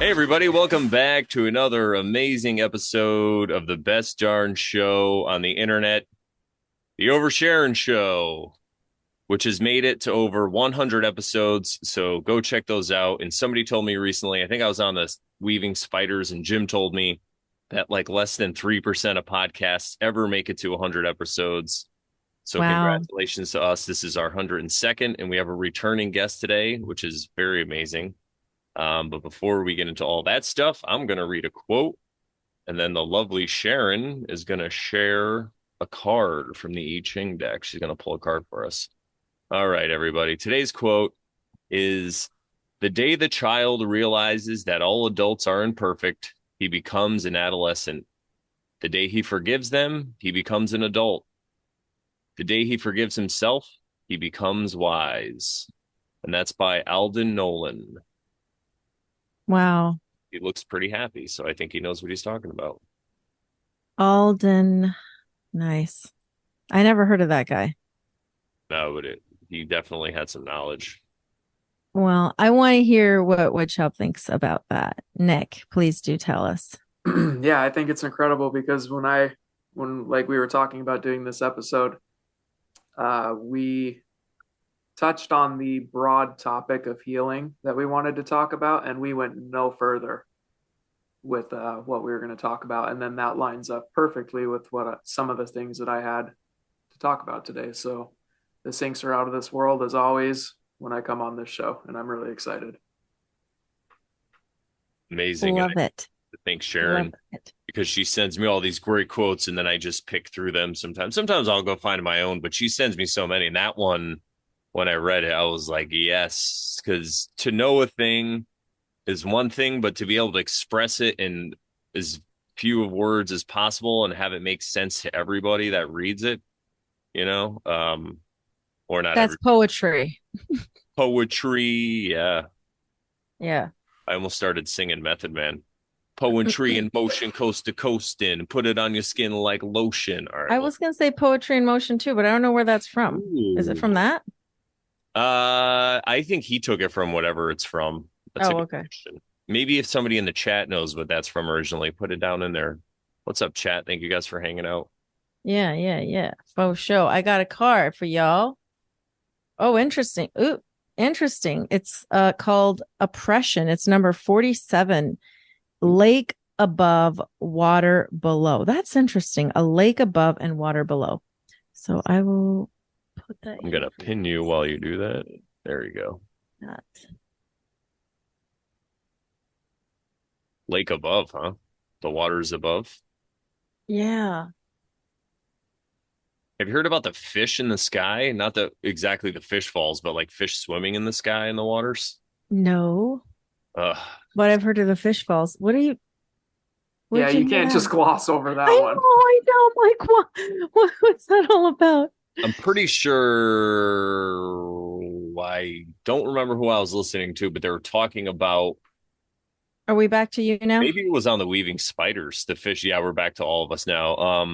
Hey, everybody, welcome back to another amazing episode of the best darn show on the internet, the Sharon Show, which has made it to over 100 episodes. So go check those out. And somebody told me recently, I think I was on the Weaving Spiders, and Jim told me that like less than 3% of podcasts ever make it to 100 episodes. So Wow. congratulations to us. This is our 102nd, and we have a returning guest today, which is very amazing. But before we get into all that stuff, I'm going to read a quote, and then the lovely Sharon is going to share a card from the I Ching deck. She's going to pull a card for us. All right, everybody. Today's quote is: the day the child realizes that all adults are imperfect, he becomes an adolescent. The day he forgives them, he becomes an adult. The day he forgives himself, he becomes wise. And that's by Alden Nolan. Wow. He looks pretty happy, so I think he knows what he's talking about. Alden. Nice. I never heard of that guy. No, but he definitely had some knowledge. Well, I want to hear what Woodshop thinks about that. Nick, please do tell us. Yeah, I think it's incredible because when like we were talking about doing this episode, we touched on the broad topic of healing that we wanted to talk about, and we went no further with what we were going to talk about, and then that lines up perfectly with what some of the things that I had to talk about today. So the syncs are out of this world as always when I come on this show, and I'm really excited. Amazing. And I Love it. think Love Sharon, it. because she sends me all these great quotes and then I just pick through them sometimes. Sometimes I'll go find my own, but she sends me so many. And that one, when I read it, I was like, yes, because to know a thing is one thing, but to be able to express it in as few of words as possible and have it make sense to everybody that reads it, you know, or not That's every poetry. poetry. Yeah. Yeah. I almost started singing Method Man. Poetry in motion, coast to coast in. Put it on your skin like lotion. All right. I Well, was going to say poetry in motion too, but I don't know where that's from. Is it from ooh. that? I think he took it from whatever it's from. That's a Oh, good okay. question. Maybe if somebody in the chat knows what that's from originally, put it down in there. What's up, chat? Thank you guys for hanging out. Yeah, yeah, yeah. Faux show. I got a card for y'all. Oh, interesting. Ooh, interesting. It's called Oppression. It's number 47. Lake above, water below. That's interesting. A lake above and water below. So I will put that I'm here gonna for pin you while you do that. There you go. that. Lake above, huh? The water's above. Yeah. Have you heard about the fish in the sky? Not the exactly the fish falls, but like fish swimming in the sky in the waters. No, Ugh. but I've heard of the fish falls. Yeah, Where'd you you hear can't that? just gloss over I that one. know, I know. I'm like, what's that all about? I'm pretty sure I don't remember who I was listening to, but they were talking about Are we back to you now? maybe it was on the Weaving Spiders, the fish. Yeah, we're back to all of us now.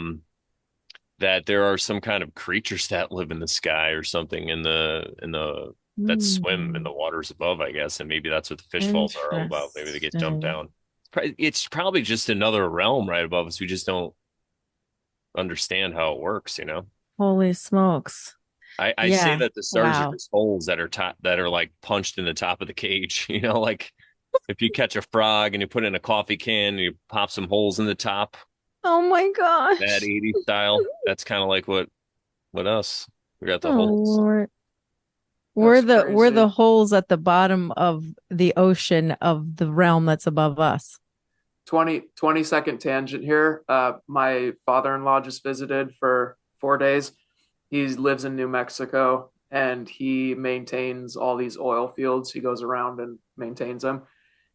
That there are some kind of creatures that live in the sky or something in the that swim in Hmm. the waters above, I guess, and maybe that's what the fish falls are all about. Maybe they get dumped Interesting. down. It's probably just another realm right above us. We just don't understand how it works, you know? Holy smokes. I say Yeah. that the stars are Wow. just holes that are top that are like punched in the top of the cage. You know, like if you catch a frog and you put it in a coffee can and you pop some holes in the top, Oh my that gosh. 80s style. That's kind of like what us. We got the Oh holes. Lord. We're That's the crazy. holes at the bottom of the ocean of the realm that's above us. 20-second tangent here. My father-in-law just visited for 4 days. He lives in New Mexico and he maintains all these oil fields. He goes around and maintains them.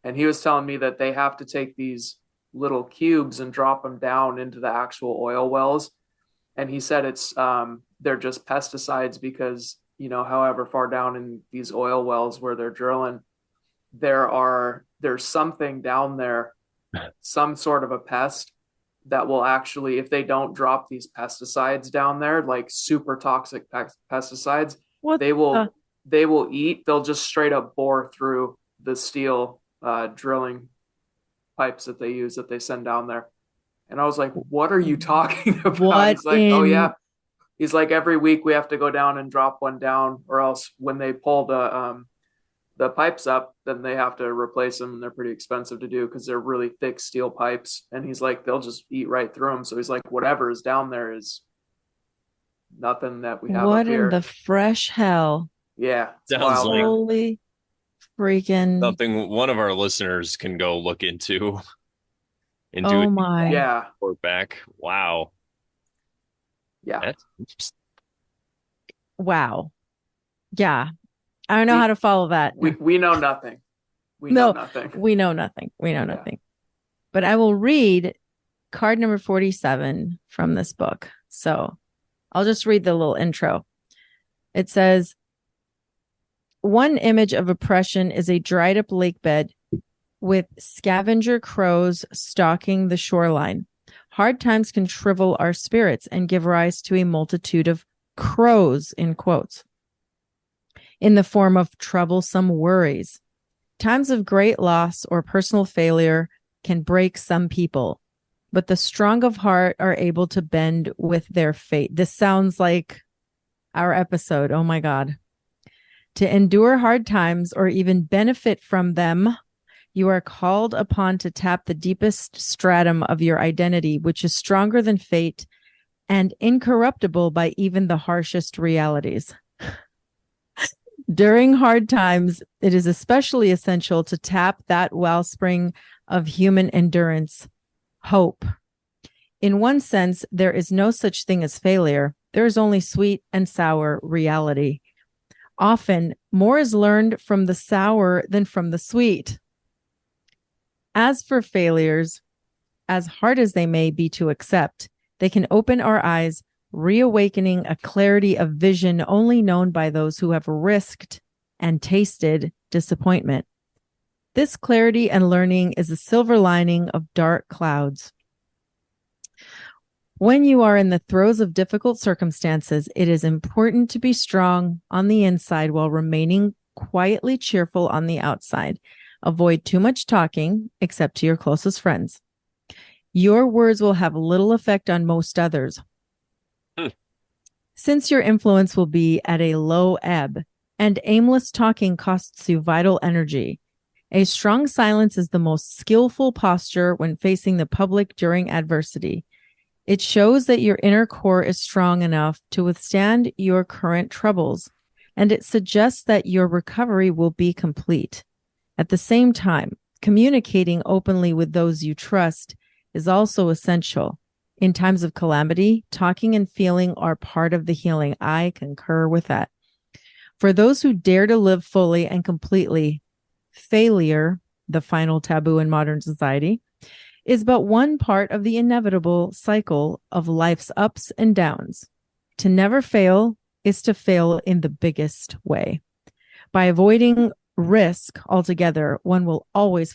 And he was telling me that they have to take these little cubes and drop them down into the actual oil wells. And he said it's they're just pesticides because however far down in these oil wells where they're drilling, there's something down there, some sort of a pest that will actually, if they don't drop these pesticides down there, like super toxic pesticides, What they the? will they will eat. They'll just straight up bore through the steel drilling. pipes that they use that they send down there. And I was like, what are you talking about? What He's like, oh in yeah. He's like, every week we have to go down and drop one down, or else when they pull the pipes up, then they have to replace them, and they're pretty expensive to do because they're really thick steel pipes. And he's like, they'll just eat right through them. So he's like, whatever is down there is nothing that we have up what in the here. fresh hell? Yeah, it's Sounds wild, like man. Holy freaking something one of our listeners can go look into and do a oh my. Yeah, report back. Wow. yeah. That's interesting. Wow. Yeah. I don't know how We to follow that. we know nothing. We know No, nothing. we know nothing. We know Yeah. nothing. But I will read card number 47 from this book. So I'll just read the little intro. It says, one image of oppression is a dried up lake bed with scavenger crows stalking the shoreline. Hard times can shrivel our spirits and give rise to a multitude of crows, in quotes, in the form of troublesome worries. Times of great loss or personal failure can break some people, but the strong of heart are able to bend with their fate. This sounds like our episode. Oh my God. To endure hard times or even benefit from them, you are called upon to tap the deepest stratum of your identity, which is stronger than fate and incorruptible by even the harshest realities. During hard times, it is especially essential to tap that wellspring of human endurance, hope. In one sense, there is no such thing as failure. There is only sweet and sour reality. Often, more is learned from the sour than from the sweet. As for failures, as hard as they may be to accept, they can open our eyes, reawakening a clarity of vision only known by those who have risked and tasted disappointment. This clarity and learning is a silver lining of dark clouds. When you are in the throes of difficult circumstances, it is important to be strong on the inside while remaining quietly cheerful on the outside. Avoid too much talking, except to your closest friends. Your words will have little effect on most others, Hmm. since your influence will be at a low ebb, and aimless talking costs you vital energy. A strong silence is the most skillful posture when facing the public during adversity. It shows that your inner core is strong enough to withstand your current troubles, and it suggests that your recovery will be complete. At the same time, communicating openly with those you trust is also essential. In times of calamity, talking and feeling are part of the healing. I concur with that. For those who dare to live fully and completely, failure, the final taboo in modern society, is but one part of the inevitable cycle of life's ups and downs. To never fail is to fail in the biggest way. By avoiding risk altogether, one will always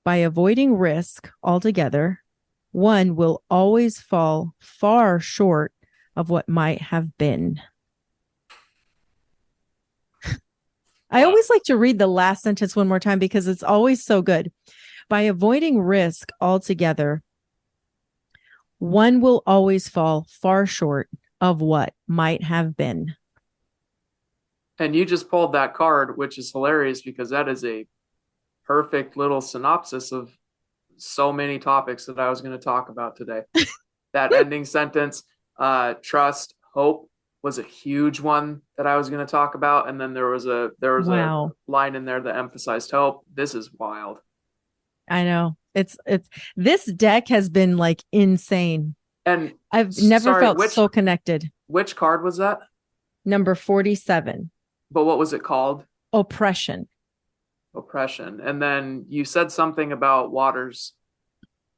by avoiding risk altogether, one will always fall far short of what might have been. I Wow. always like to read the last sentence one more time because it's always so good. By avoiding risk altogether, one will always fall far short of what might have been. And you just pulled that card, which is hilarious because that is a perfect little synopsis of so many topics that I was going to talk about today. That ending sentence, trust, hope, was a huge one that I was going to talk about, and then there was a Wow. line in there that emphasized hope. This is wild. I know. It's this deck has been like insane. And I've never sorry, felt which so connected. which card was that? Number 47, But what was it called? oppression. Oppression. And then you said something about waters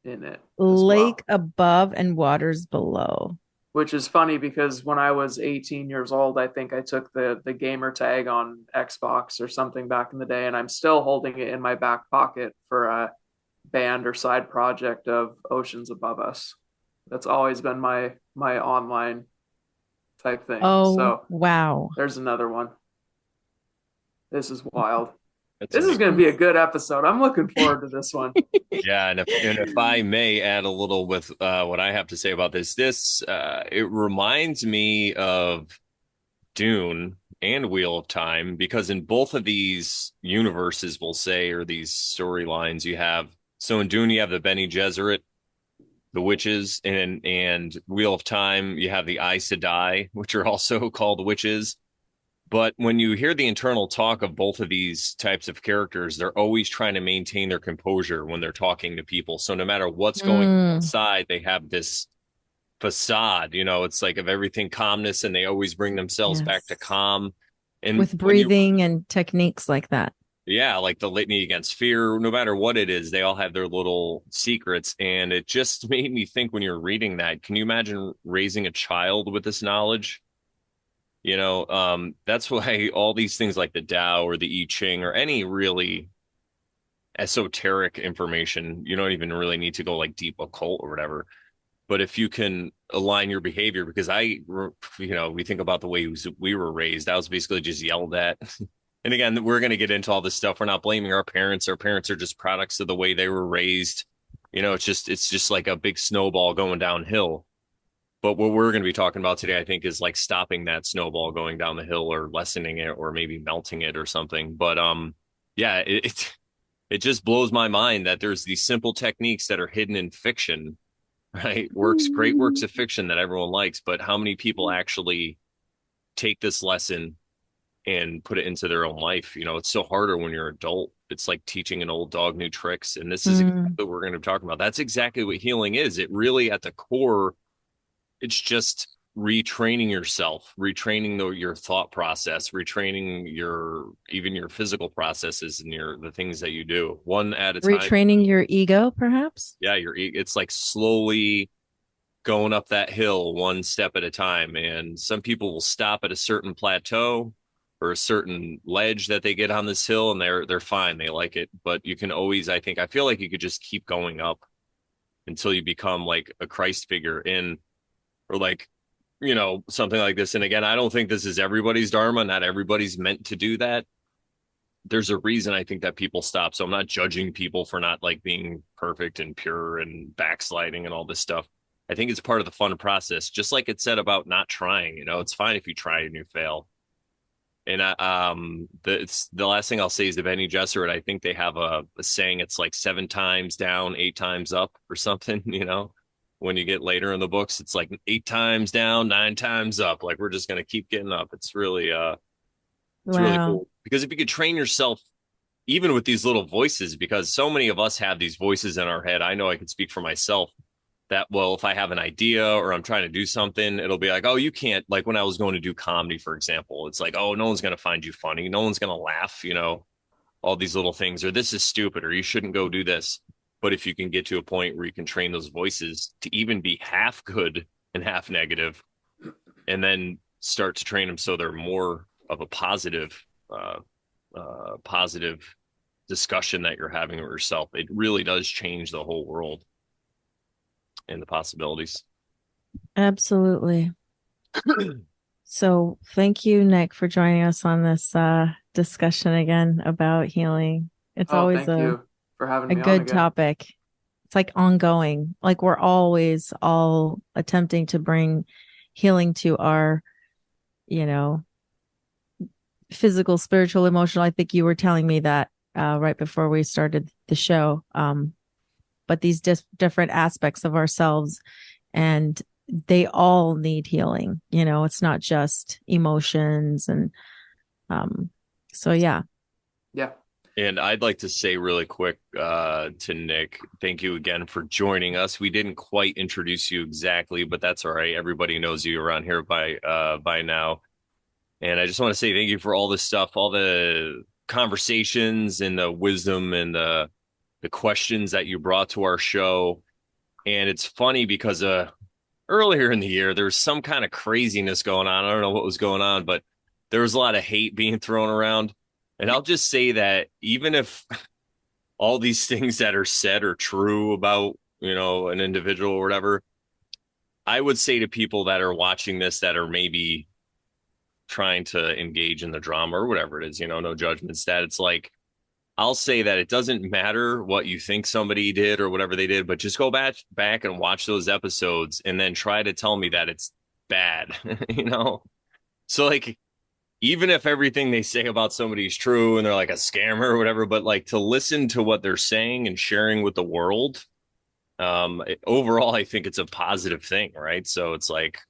in it as Lake well, above and waters below. which is funny because when I was 18 years old, I think I took the gamer tag on Xbox or something back in the day, and I'm still holding it in my back pocket for a band or side project of Oceans Above Us. That's always been my online type thing. Oh, So wow. there's another one. This is wild. That's This is amazing. going to be a good episode. I'm looking forward to this one. Yeah, and if I may add a little with what I have to say about this, it reminds me of Dune and Wheel of Time because in both of these universes, we'll say, or these storylines, you have so in Dune you have the Bene Gesserit, the witches, and Wheel of Time you have the Aes Sedai, which are also called witches. But when you hear the internal talk of both of these types of characters, they're always trying to maintain their composure when they're talking to people. So no matter what's going on Mm, inside, they have this facade, it's like of everything calmness, and they always bring themselves back to yes. calm. And With when you, breathing and techniques like that. yeah, like the litany against fear, no matter what it is, they all have their little secrets. And it just made me think when you're reading that, can you imagine raising a child with this knowledge? That's why all these things like the Tao or the I Ching or any really esoteric information, you don't even really need to go like deep occult or whatever. But if you can align your behavior, because we think about the way we were raised, I was basically just yelled at. And again, we're going to get into all this stuff. We're not blaming our parents. Our parents are just products of the way they were raised. It's just like a big snowball going downhill. But what we're going to be talking about today, I think, is like stopping that snowball going down the hill or lessening it or maybe melting it or something. But yeah, it just blows my mind that there's these simple techniques that are hidden in fiction, right? Great works of fiction that everyone likes, but how many people actually take this lesson and put it into their own life? It's so harder when you're an adult. It's like teaching an old dog new tricks. And this is exactly Mm, what we're going to be talking about. That's exactly what healing is. It really, at the core, it's just retraining yourself, retraining your thought process, retraining your physical processes and the things that you do one at a time. retraining your ego, perhaps? Yeah, it's like slowly going up that hill one step at a time. And some people will stop at a certain plateau or a certain ledge that they get on this hill, and they're fine. They like it. But you can always, I feel like you could just keep going up until you become like a Christ figure in or like something like this. And again, I don't think this is everybody's dharma. Not everybody's meant to do that. There's a reason I think that people stop. So I'm not judging people for not like being perfect and pure and backsliding and all this stuff. I think it's part of the fun process. Just like it said about not trying, it's fine if you try and you fail. And the last thing I'll say is the Bene Gesserit. I think they have a saying. It's like 7 times down, 8 times up, or something. When you get later in the books, it's like 8 times down, 9 times up. Like we're just gonna keep getting up. It's really Wow. cool because if you could train yourself, even with these little voices, because so many of us have these voices in our head. I know I can speak for myself that, well, if I have an idea or I'm trying to do something, it'll be like, oh, you can't. Like when I was going to do comedy, for example, it's like, oh, no one's going to find you funny. No one's going to laugh, all these little things, or this is stupid, or you shouldn't go do this. But if you can get to a point where you can train those voices to even be half good and half negative, and then start to train them so they're more of a positive discussion that you're having with yourself, it really does change the whole world and the possibilities. Absolutely. So thank you, Nick, for joining us on this discussion again about healing. It's Oh, always thank a, you for having a me on good again. topic. It's like ongoing. Like we're always all attempting to bring healing to our, you know, physical, spiritual, emotional. I think you were telling me that right before we started the show. But these different aspects of ourselves, and they all need healing. It's not just emotions. And so, yeah. Yeah. And I'd like to say really quick to Nick, thank you again for joining us. We didn't quite introduce you exactly, but that's all right. Everybody knows you around here by now. And I just want to say thank you for all this stuff, all the conversations and the wisdom and the questions that you brought to our show. And it's funny because earlier in the year there was some kind of craziness going on. I don't know what was going on, but there was a lot of hate being thrown around. And I'll just say that even if all these things that are said are true about, an individual or whatever, I would say to people that are watching this that are maybe trying to engage in the drama or whatever it is, no judgments, that it's like I'll say that it doesn't matter what you think somebody did or whatever they did, but just go back and watch those episodes and then try to tell me that it's bad, you know? So like even if everything they say about somebody is true and they're like a scammer or whatever, but like to listen to what they're saying and sharing with the world, overall, I think it's a positive thing, right? So it's like,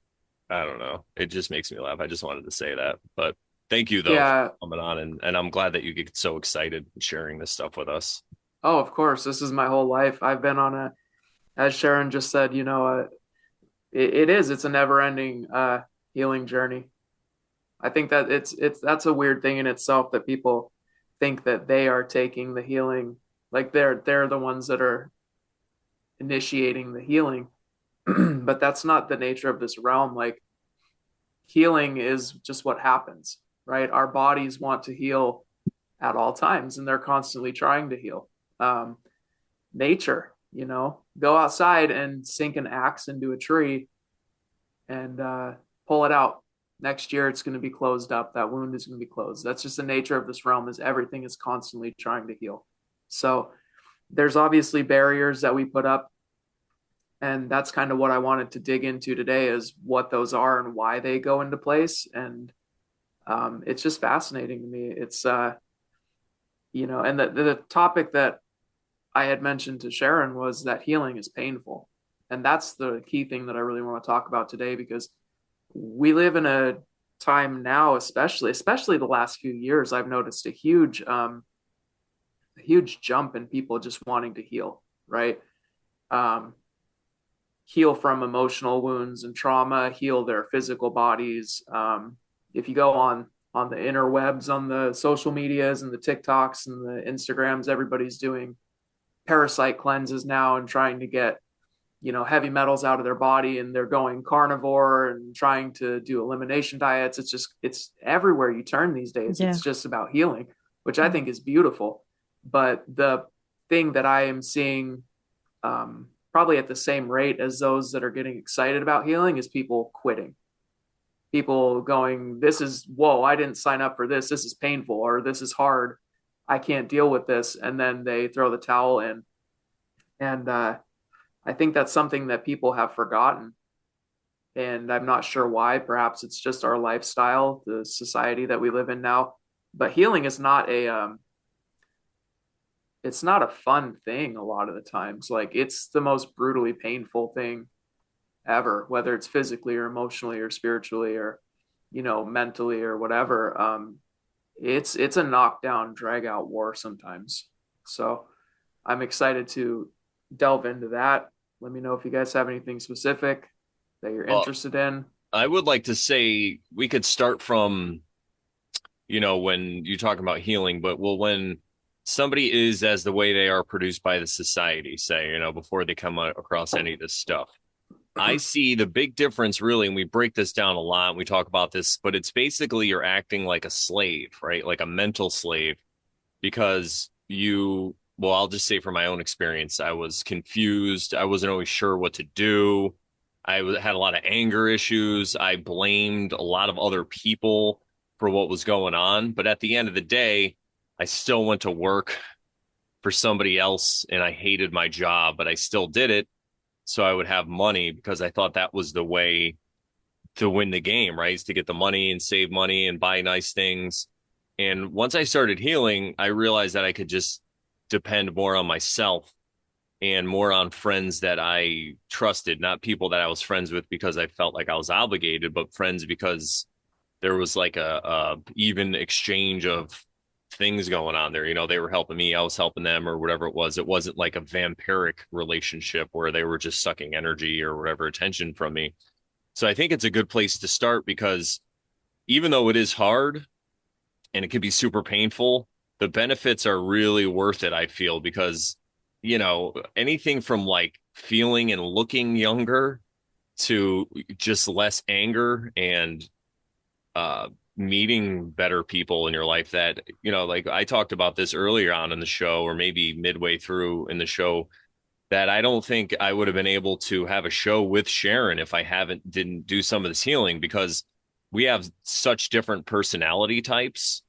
I don't know. It just makes me laugh. I just wanted to say that. But thank you though for Yeah. coming on and I'm glad that you get so excited and sharing this stuff with us. Oh, of course. This is my whole life. I've been on a, as Sharon just said, it is. It's a never-ending healing journey. I think that it's that's a weird thing in itself that people think that they are taking the healing, like they're the ones that are initiating the healing, but that's not the nature of this realm. Like healing is just what happens, right? Our bodies want to heal at all times, and they're constantly trying to heal. Um, Nature, go outside and sink an axe into a tree and pull it out. Next year, it's going to be closed up. That wound is going to be closed. That's just the nature of this realm. Is everything is constantly trying to heal. So there's obviously barriers that we put up, and that's kind of what I wanted to dig into today is what those are and why they go into place. And it's just fascinating to me. It's and the topic that I had mentioned to Sharon was that healing is painful. And that's the key thing that I really want to talk about today because we live in a time now, especially the last few years, I've noticed a huge jump in people just wanting to heal, right? Um, Heal from emotional wounds and trauma, heal their physical bodies. If you go on the interwebs, on the social medias and the TikToks and the Instagrams, everybody's doing parasite cleanses now and trying to get heavy metals out of their body, and they're going carnivore and trying to do elimination diets. It's everywhere you turn these days. Yeah. It's just about healing, which I think is beautiful. But the thing that I am seeing, probably at the same rate as those that are getting excited about healing, is people quitting, people going, this is, whoa, I didn't sign up for this is painful, or this is hard, I can't deal with this, and then they throw the towel in. And I think that's something that people have forgotten. And I'm not sure why. Perhaps it's just our lifestyle, the society that we live in now. But healing is not it's not a fun thing a lot of the times. Like it's the most brutally painful thing ever, whether it's physically or emotionally or spiritually or, mentally or whatever. It's a knockdown, drag out war sometimes. So I'm excited to delve into that. Let me know if you guys have anything specific that you're Well, interested in. I would like to say we could start from, when you're talking about healing, but well, when somebody is as the way they are produced by the society, say, before they come across any of this stuff. I see the big difference really, and we break this down a lot. And we talk about this, but it's basically you're acting like a slave, right? Like a mental slave, because well, I'll just say from my own experience, I was confused. I wasn't always sure what to do. Had a lot of anger issues. I blamed a lot of other people for what was going on. But at the end of the day, I still went to work for somebody else and I hated my job, but I still did it so I would have money because I thought that was the way to win the game, right? Is to get the money and save money and buy nice things. And once I started healing, I realized that I could just depend more on myself and more on friends that I trusted, not people that I was friends with because I felt like I was obligated, but friends because there was like a even exchange of things going on there. They were helping me, I was helping them, or whatever it was. It wasn't like a vampiric relationship where they were just sucking energy or whatever attention from me. So I think it's a good place to start because even though it is hard and it can be super painful, the benefits are really worth it, I feel, because, anything from like feeling and looking younger to just less anger and meeting better people in your life that, like I talked about this earlier on in the show, or maybe midway through in the show, that I don't think I would have been able to have a show with Sharon if I didn't do some of this healing because we have such different personality types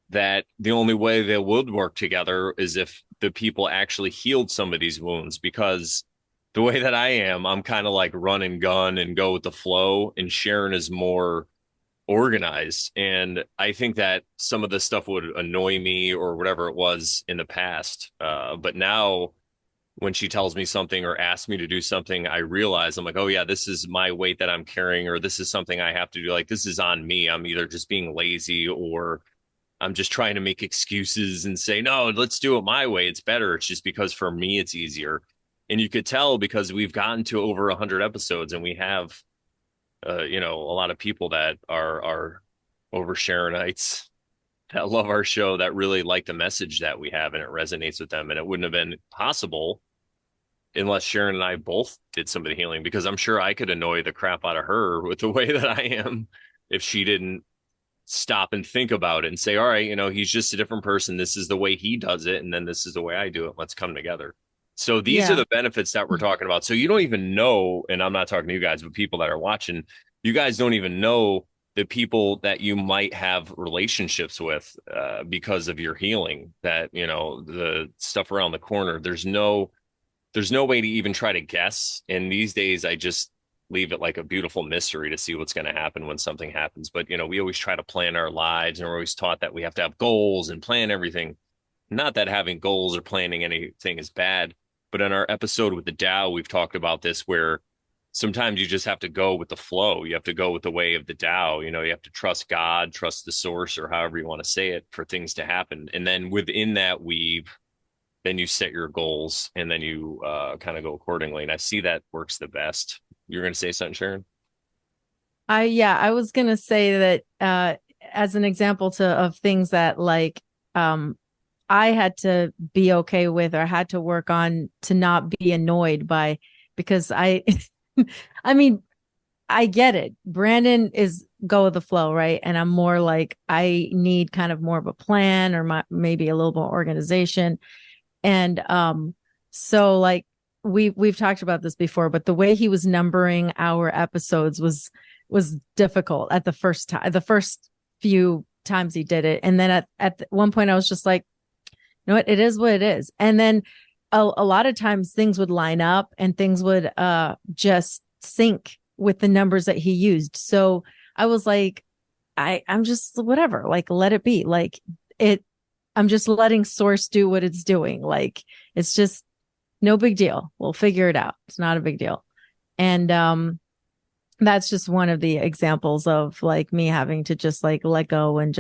that the only way they would work together is if the people actually healed some of these wounds. Because the way that I am, I'm kind of like run and gun and go with the flow, and Sharon is more organized. And I think that some of this stuff would annoy me or whatever it was in the past. But now when she tells me something or asks me to do something, I realize I'm like, oh yeah, this is my weight that I'm carrying, or this is something I have to do. Like this is on me. I'm either just being lazy or I'm just trying to make excuses and say, no, let's do it my way. It's better. It's just because for me, it's easier. And you could tell because we've gotten to over 100 episodes and we have, a lot of people that are over Sharonites that love our show that really like the message that we have and it resonates with them. And it wouldn't have been possible unless Sharon and I both did some of the healing, because I'm sure I could annoy the crap out of her with the way that I am if she didn't stop and think about it and say, all right, he's just a different person. This is the way he does it. And then this is the way I do it. Let's come together. So these are Yeah. the benefits that we're talking about. So you don't even know, and I'm not talking to you guys, but people that are watching, you guys don't even know the people that you might have relationships with because of your healing, that, the stuff around the corner. There's no way to even try to guess. And these days, I just leave it like a beautiful mystery to see what's going to happen when something happens. But, we always try to plan our lives, and we're always taught that we have to have goals and plan everything. Not that having goals or planning anything is bad, but in our episode with the Tao, we've talked about this where sometimes you just have to go with the flow. You have to go with the way of the Tao. You have to trust God, trust the source, or however you want to say it, for things to happen. And then within that weave, then you set your goals and then you kind of go accordingly. And I see that works the best. You're going to say something, Sharon? I was gonna say that as an example of things that like I had to be okay with or had to work on to not be annoyed by, because I I mean, I get it. Brandon is go with the flow, right? And I'm more like I need kind of more of a plan or maybe a little more organization. And so like we've talked about this before, but the way he was numbering our episodes was difficult at the first time, the first few times he did it. And then at one point I was just like, you know what, it is what it is. And then a lot of times things would line up and things would just sync with the numbers that he used. So I was like, I'm just whatever, like let it be. Like it I'm just letting source do what it's doing. Like it's just no big deal. We'll figure it out. It's not a big deal. And that's just one of the examples of like me having to just like let go and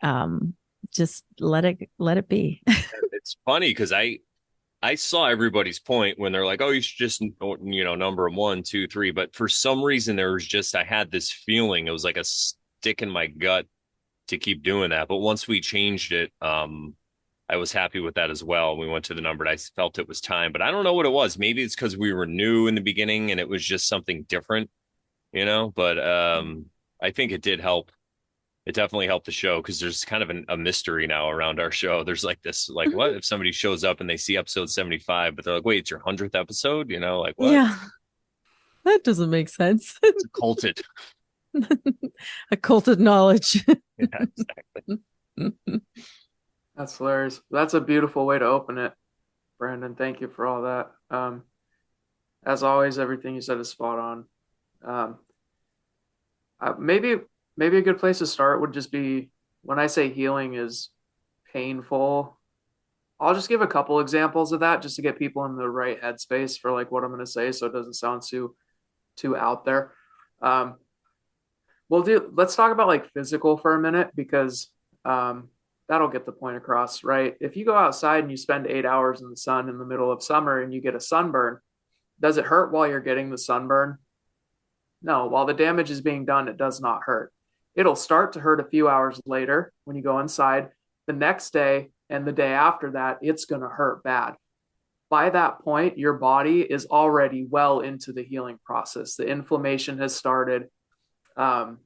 um just let it be. It's funny because I saw everybody's point when they're like, oh, you should just, number them 1, 2, 3. But for some reason, I had this feeling. It was like a stick in my gut to keep doing that. But once we changed it, I was happy with that as well. We went to the number and I felt it was time, but I don't know what it was. Maybe it's because we were new in the beginning and it was just something different, but I think it did help. It definitely helped the show because there's kind of a mystery now around our show. There's like this, like, what if somebody shows up and they see episode 75, but they're like, wait, it's your 100th episode? Like what? Yeah, that doesn't make sense. It's occulted. Occulted knowledge. Yeah, exactly. That's hilarious. That's a beautiful way to open it, Brandon. Thank you for all that. As always, everything you said is spot on. Um, maybe a good place to start would just be when I say healing is painful. I'll just give a couple examples of that just to get people in the right headspace for like what I'm going to say, so it doesn't sound too out there. Um, let's talk about like physical for a minute because that'll get the point across, right? If you go outside and you spend 8 hours in the sun in the middle of summer and you get a sunburn, does it hurt while you're getting the sunburn? No, while the damage is being done, it does not hurt. It'll start to hurt a few hours later when you go inside. The next day and the day after that, it's going to hurt bad. By that point, your body is already well into the healing process. The inflammation has started. Um,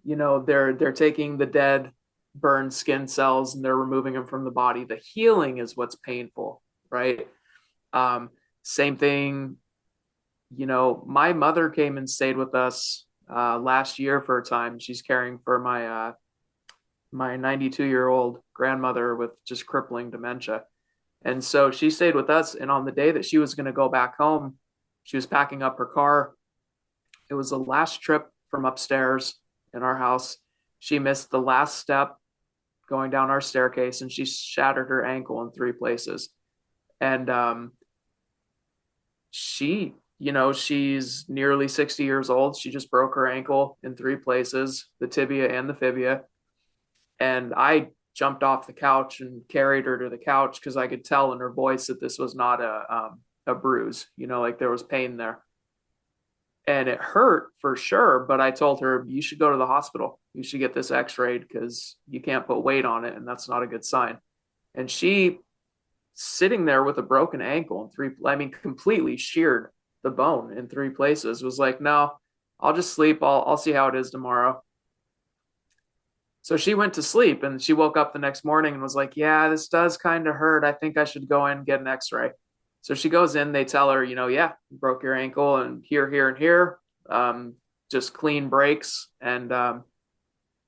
they're taking the dead, burned skin cells and they're removing them from the body. The healing is what's painful, right? Same thing. My mother came and stayed with us last year for a time. She's caring for my 92-year-old grandmother with just crippling dementia. And so she stayed with us. And on the day that she was going to go back home, she was packing up her car. It was the last trip from upstairs in our house. She missed the last step going down our staircase and she shattered her ankle in three places. And she's nearly 60 years old. She just broke her ankle in three places, the tibia and the fibia. And I jumped off the couch and carried her to the couch because I could tell in her voice that this was not a bruise, like there was pain there. And it hurt for sure, but I told her, you should go to the hospital. You should get this x-rayed because you can't put weight on it, and that's not a good sign. And she, sitting there with a broken ankle and completely sheared the bone in three places, was like, no, I'll just sleep. I'll see how it is tomorrow. So she went to sleep and she woke up the next morning and was like, yeah, this does kind of hurt. I think I should go in and get an x-ray. So she goes in, they tell her, yeah, you broke your ankle and here, and here, just clean breaks. And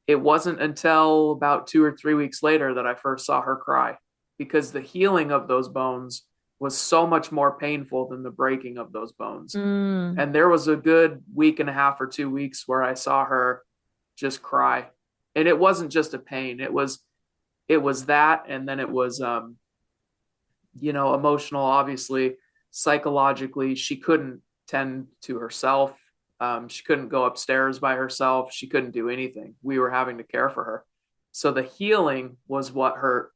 it wasn't until about 2 or 3 weeks later that I first saw her cry because the healing of those bones was so much more painful than the breaking of those bones. Mm. And there was a good week and a half or 2 weeks where I saw her just cry. And it wasn't just a pain. It was that, and then it was emotional, obviously, psychologically. She couldn't tend to herself. She couldn't go upstairs by herself. She couldn't do anything. We were having to care for her. So the healing was what hurt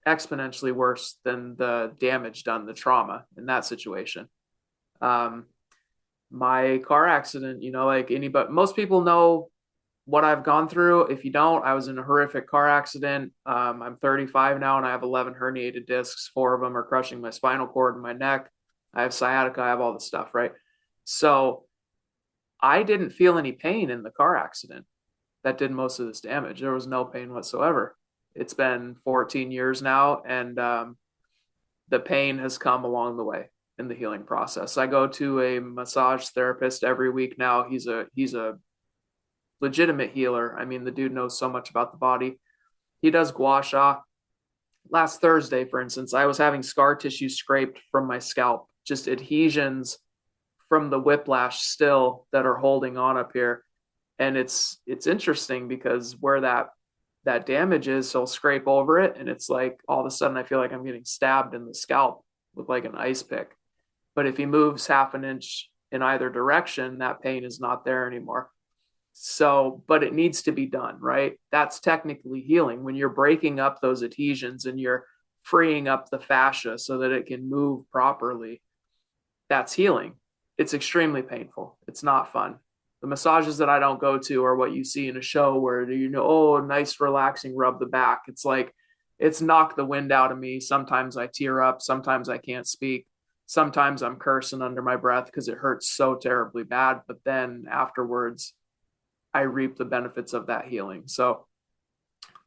exponentially worse than the damage done, the trauma in that situation. Um, my car accident, like anybody, most people know what I've gone through. If you don't, I was in a horrific car accident. I'm 35 now and I have 11 herniated discs. Four of them are crushing my spinal cord and my neck. I have sciatica. I have all this stuff, right? So I didn't feel any pain in the car accident that did most of this damage. There was no pain whatsoever. It's been 14 years now, and the pain has come along the way in the healing process. I go to a massage therapist every week now. He's a legitimate healer. I mean, the dude knows so much about the body. He does gua sha. Last Thursday, for instance, I was having scar tissue scraped from my scalp, just adhesions from the whiplash still that are holding on up here. And it's interesting because where that damage is, so I'll scrape over it and it's like all of a sudden I feel like I'm getting stabbed in the scalp with like an ice pick. But if he moves half an inch in either direction, that pain is not there anymore. So, but it needs to be done, right? That's technically healing when you're breaking up those adhesions and you're freeing up the fascia so that it can move properly. That's healing. It's extremely painful. It's not fun. The massages that I don't go to are what you see in a show where oh, nice, relaxing, rub the back. It's like, it's knocked the wind out of me. Sometimes I tear up. Sometimes I can't speak. Sometimes I'm cursing under my breath because it hurts so terribly bad. But then afterwards, I reap the benefits of that healing. So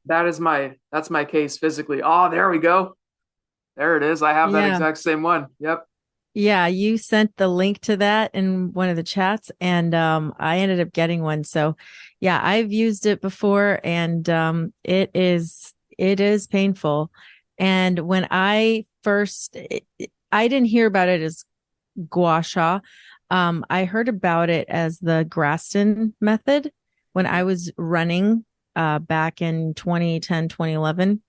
that's my case physically. Oh, there we go. There it is. I have that Yeah. exact same one. Yep. Yeah, you sent the link to that in one of the chats and I ended up getting one. So, yeah, I've used it before and it is painful. And when I didn't hear about it as gua sha. I heard about it as the Graston method when I was running back in 2010, 2011.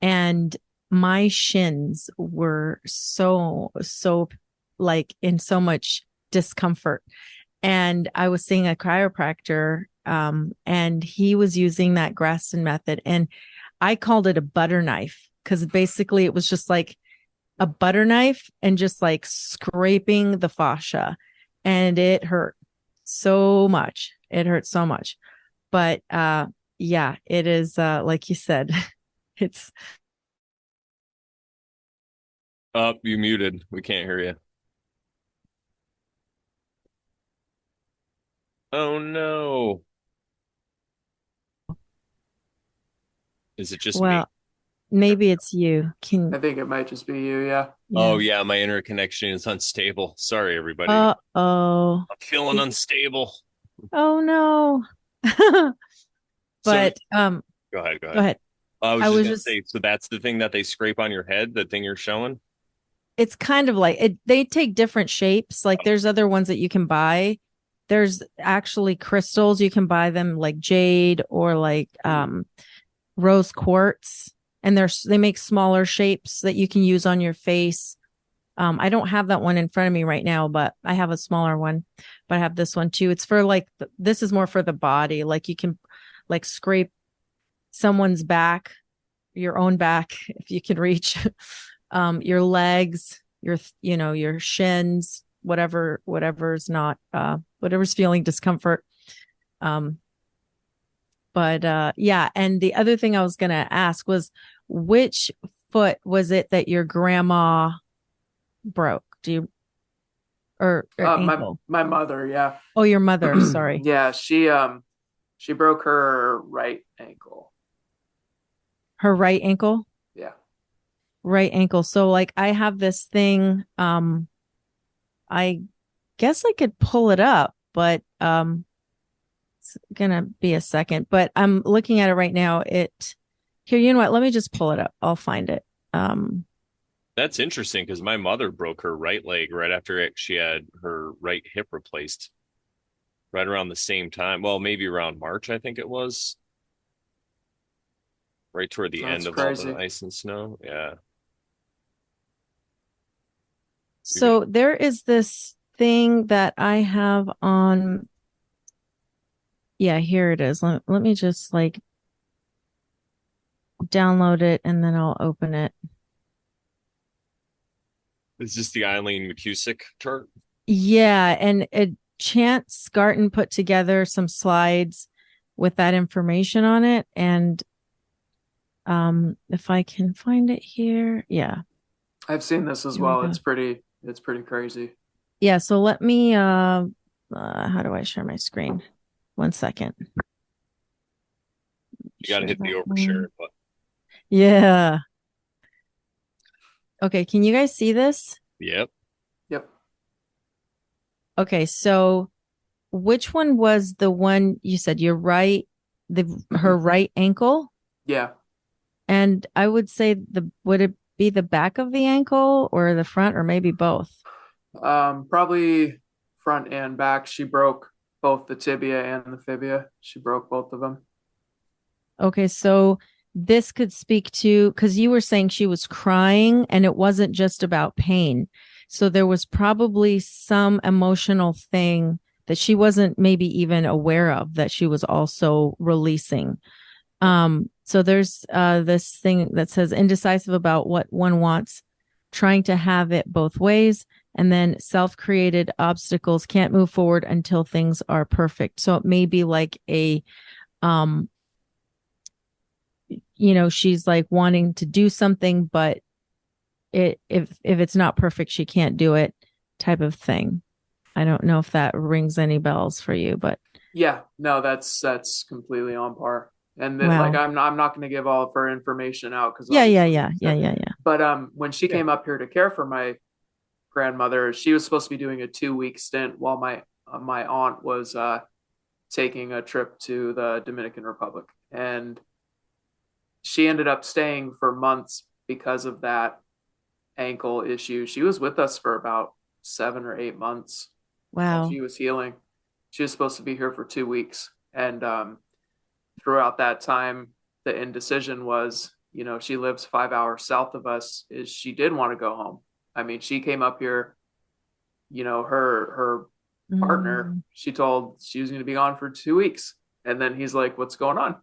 And my shins were so like in so much discomfort. And I was seeing a chiropractor, and he was using that Graston method. And I called it a butter knife because basically it was just like a butter knife and just like scraping the fascia. And it hurt so much. It hurt so much. But yeah, it is like you said, it's Up, you muted. We can't hear you. Oh no. Is it just me? well, maybe it's you. I think it might just be you. Yeah. Oh Yeah. yeah, my internet connection is unstable. Sorry, everybody. Uh-oh. I'm feeling unstable. Oh no. So But Go ahead. Go Go ahead. ahead. I was I just was gonna just say, so that's the thing that they scrape on your head, the thing you're showing? it's kind of like it, they take different shapes. Like there's other ones that you can buy. There's actually crystals. You can buy them like jade or like rose quartz. And they make smaller shapes that you can use on your face. I don't have that one in front of me right now, but I have a smaller one. But I have this one too. It's for like this is more for the body. Like you can like scrape someone's back, your own back if you can reach, your legs, your shins, whatever's not whatever's feeling discomfort. Um, but yeah, and the other thing I was gonna ask was which foot was it that your grandma broke? Do you or My ankle? my mother, yeah. Oh, your mother. Sorry, Yeah, she broke her right ankle. her right ankle. Yeah. Right ankle. So like I have this thing. I guess I could pull it up, but it's gonna be a second. But I'm looking at it right now. It here. You know what? Let me just pull it up. I'll find it. That's interesting because my mother broke her right leg right after she had her right hip replaced, right around the same time. Well, maybe around March, I think it was, right toward the end That's of all the crazy. ice and snow. Yeah. You're gonna So there is this thing that I have on. Yeah, here it is. Let me just like download it and then I'll open it. Is this the Eileen McCusick chart? Yeah, and Chance Scarton put together some slides with that information on it, and if I can find it here, yeah, I've seen this as here we well. go. It's pretty crazy. Yeah, so let me how do I share my screen? One second. You got to Share hit the that overshare one. button. Yeah. Okay, can you guys see this? Yep. Yep. Okay, so which one was the one you said you're right, the her right ankle? Yeah. And I would say the would it be the back of the ankle or the front or maybe both? Probably front and back. She broke both the tibia and the fibia. She broke both of them. Okay, so this could speak to because you were saying she was crying and it wasn't just about pain. So there was probably some emotional thing that she wasn't maybe even aware of that she was also releasing. So there's this thing that says indecisive about what one wants, trying to have it both ways, and then self-created obstacles can't move forward until things are perfect. So it may be like a um she's like wanting to do something, but if it's not perfect, she can't do it type of thing. I don't know if that rings any bells for you, but Yeah. No, that's completely on par. And that, like, wow. I'm not going to give all of her information out because Yeah, yeah, obviously, yeah, yeah, yeah, yeah. but when she Yeah. came up here to care for my grandmother, she was supposed to be doing a 2 week stint while my aunt was taking a trip to the Dominican Republic, and she ended up staying for months because of that ankle issue. She was with us for about 7 or 8 months while Wow. she was healing. She was supposed to be here for 2 weeks, and throughout that time, the indecision was, she lives 5 hours south of us. Is she did want to go home. I mean, she came up here. Her partner. Mm. She told she was going to be gone for 2 weeks, and then he's like, "What's going on?"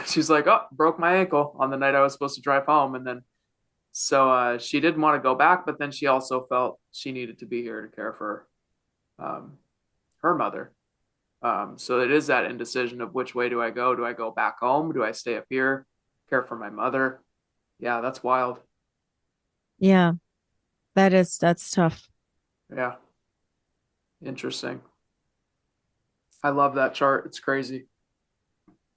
She's like, "Oh, broke my ankle on the night I was supposed to drive home," and then so she didn't want to go back, but then she also felt she needed to be here to care for um, her mother. So it is that indecision of which way do I go? Do I go back home? Do I stay up here, care for my mother? Yeah, that's wild. Yeah, that's tough. Yeah, interesting. I love that chart. It's crazy.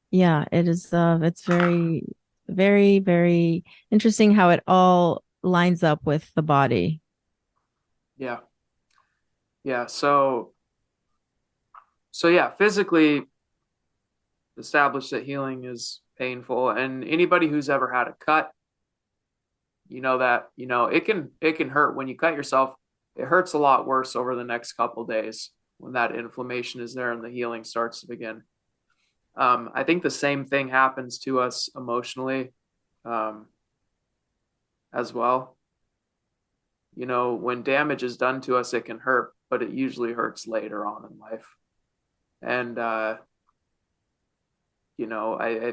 Yeah, it is it's very very very interesting how it all lines up with the body. Yeah, yeah. So yeah, physically established that healing is painful. And anybody who's ever had a cut, you know that, it can hurt when you cut yourself. It hurts a lot worse over the next couple days when that inflammation is there and the healing starts to begin. I think the same thing happens to us emotionally, um, as well. When damage is done to us, it can hurt, but it usually hurts later on in life. And I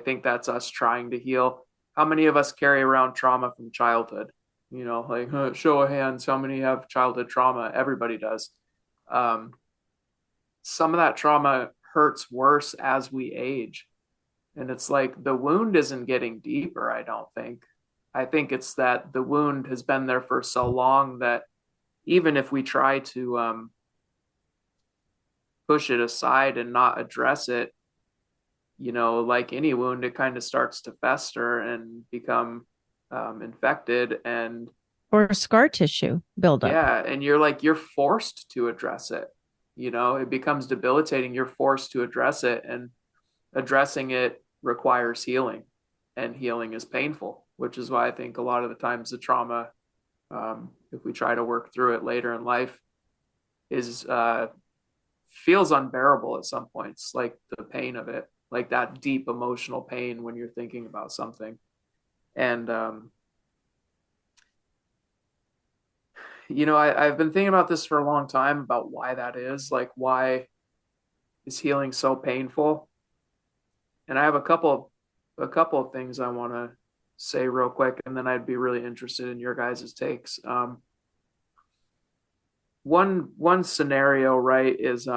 think that's us trying to heal. How many of us carry around trauma from childhood? Like, show of hands, how many have childhood trauma? Everybody does. Um, some of that trauma hurts worse as we age. And it's like the wound isn't getting deeper, I don't think. I think it's that the wound has been there for so long that even if we try to push it aside and not address it, like any wound, it kind of starts to fester and become infected. And Or scar tissue buildup. yeah, and you're forced to address it. It becomes debilitating. You're forced to address it, and addressing it requires healing, and healing is painful, which is why I think a lot of the times the trauma, if we try to work through it later in life, is feels unbearable at some points, like the pain of it, like that deep emotional pain when you're thinking about something. And I've been thinking about this for a long time about why that is. Like, why is healing so painful? And I have a couple of things I want to say real quick, and then I'd be really interested in your guys' takes. One scenario, right, is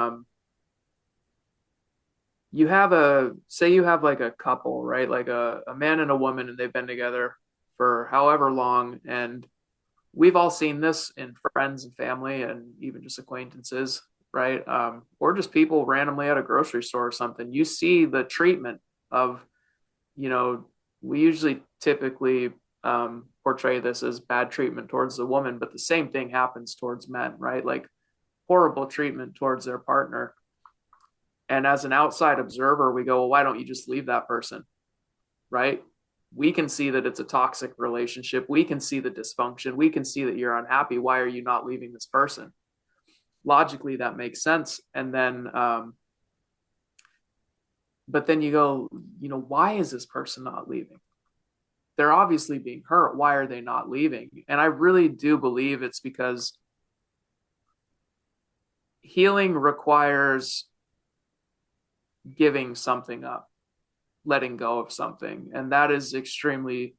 you have like a couple, right, like a man and a woman, and they've been together for however long, and we've all seen this in friends and family and even just acquaintances, right? Or just people randomly at a grocery store or something. You see the treatment of, you know, we usually typically portray this as bad treatment towards the woman, but the same thing happens towards men, right? Like horrible treatment towards their partner. And as an outside observer, we go, well, why don't you just leave that person, right? We can see that it's a toxic relationship. We can see the dysfunction. We can see that you're unhappy. Why are you not leaving this person? Logically, that makes sense. And then, but then you go, why is this person not leaving? They're obviously being hurt. Why are they not leaving? And I really do believe it's because healing requires giving something up, letting go of something. And that is extremely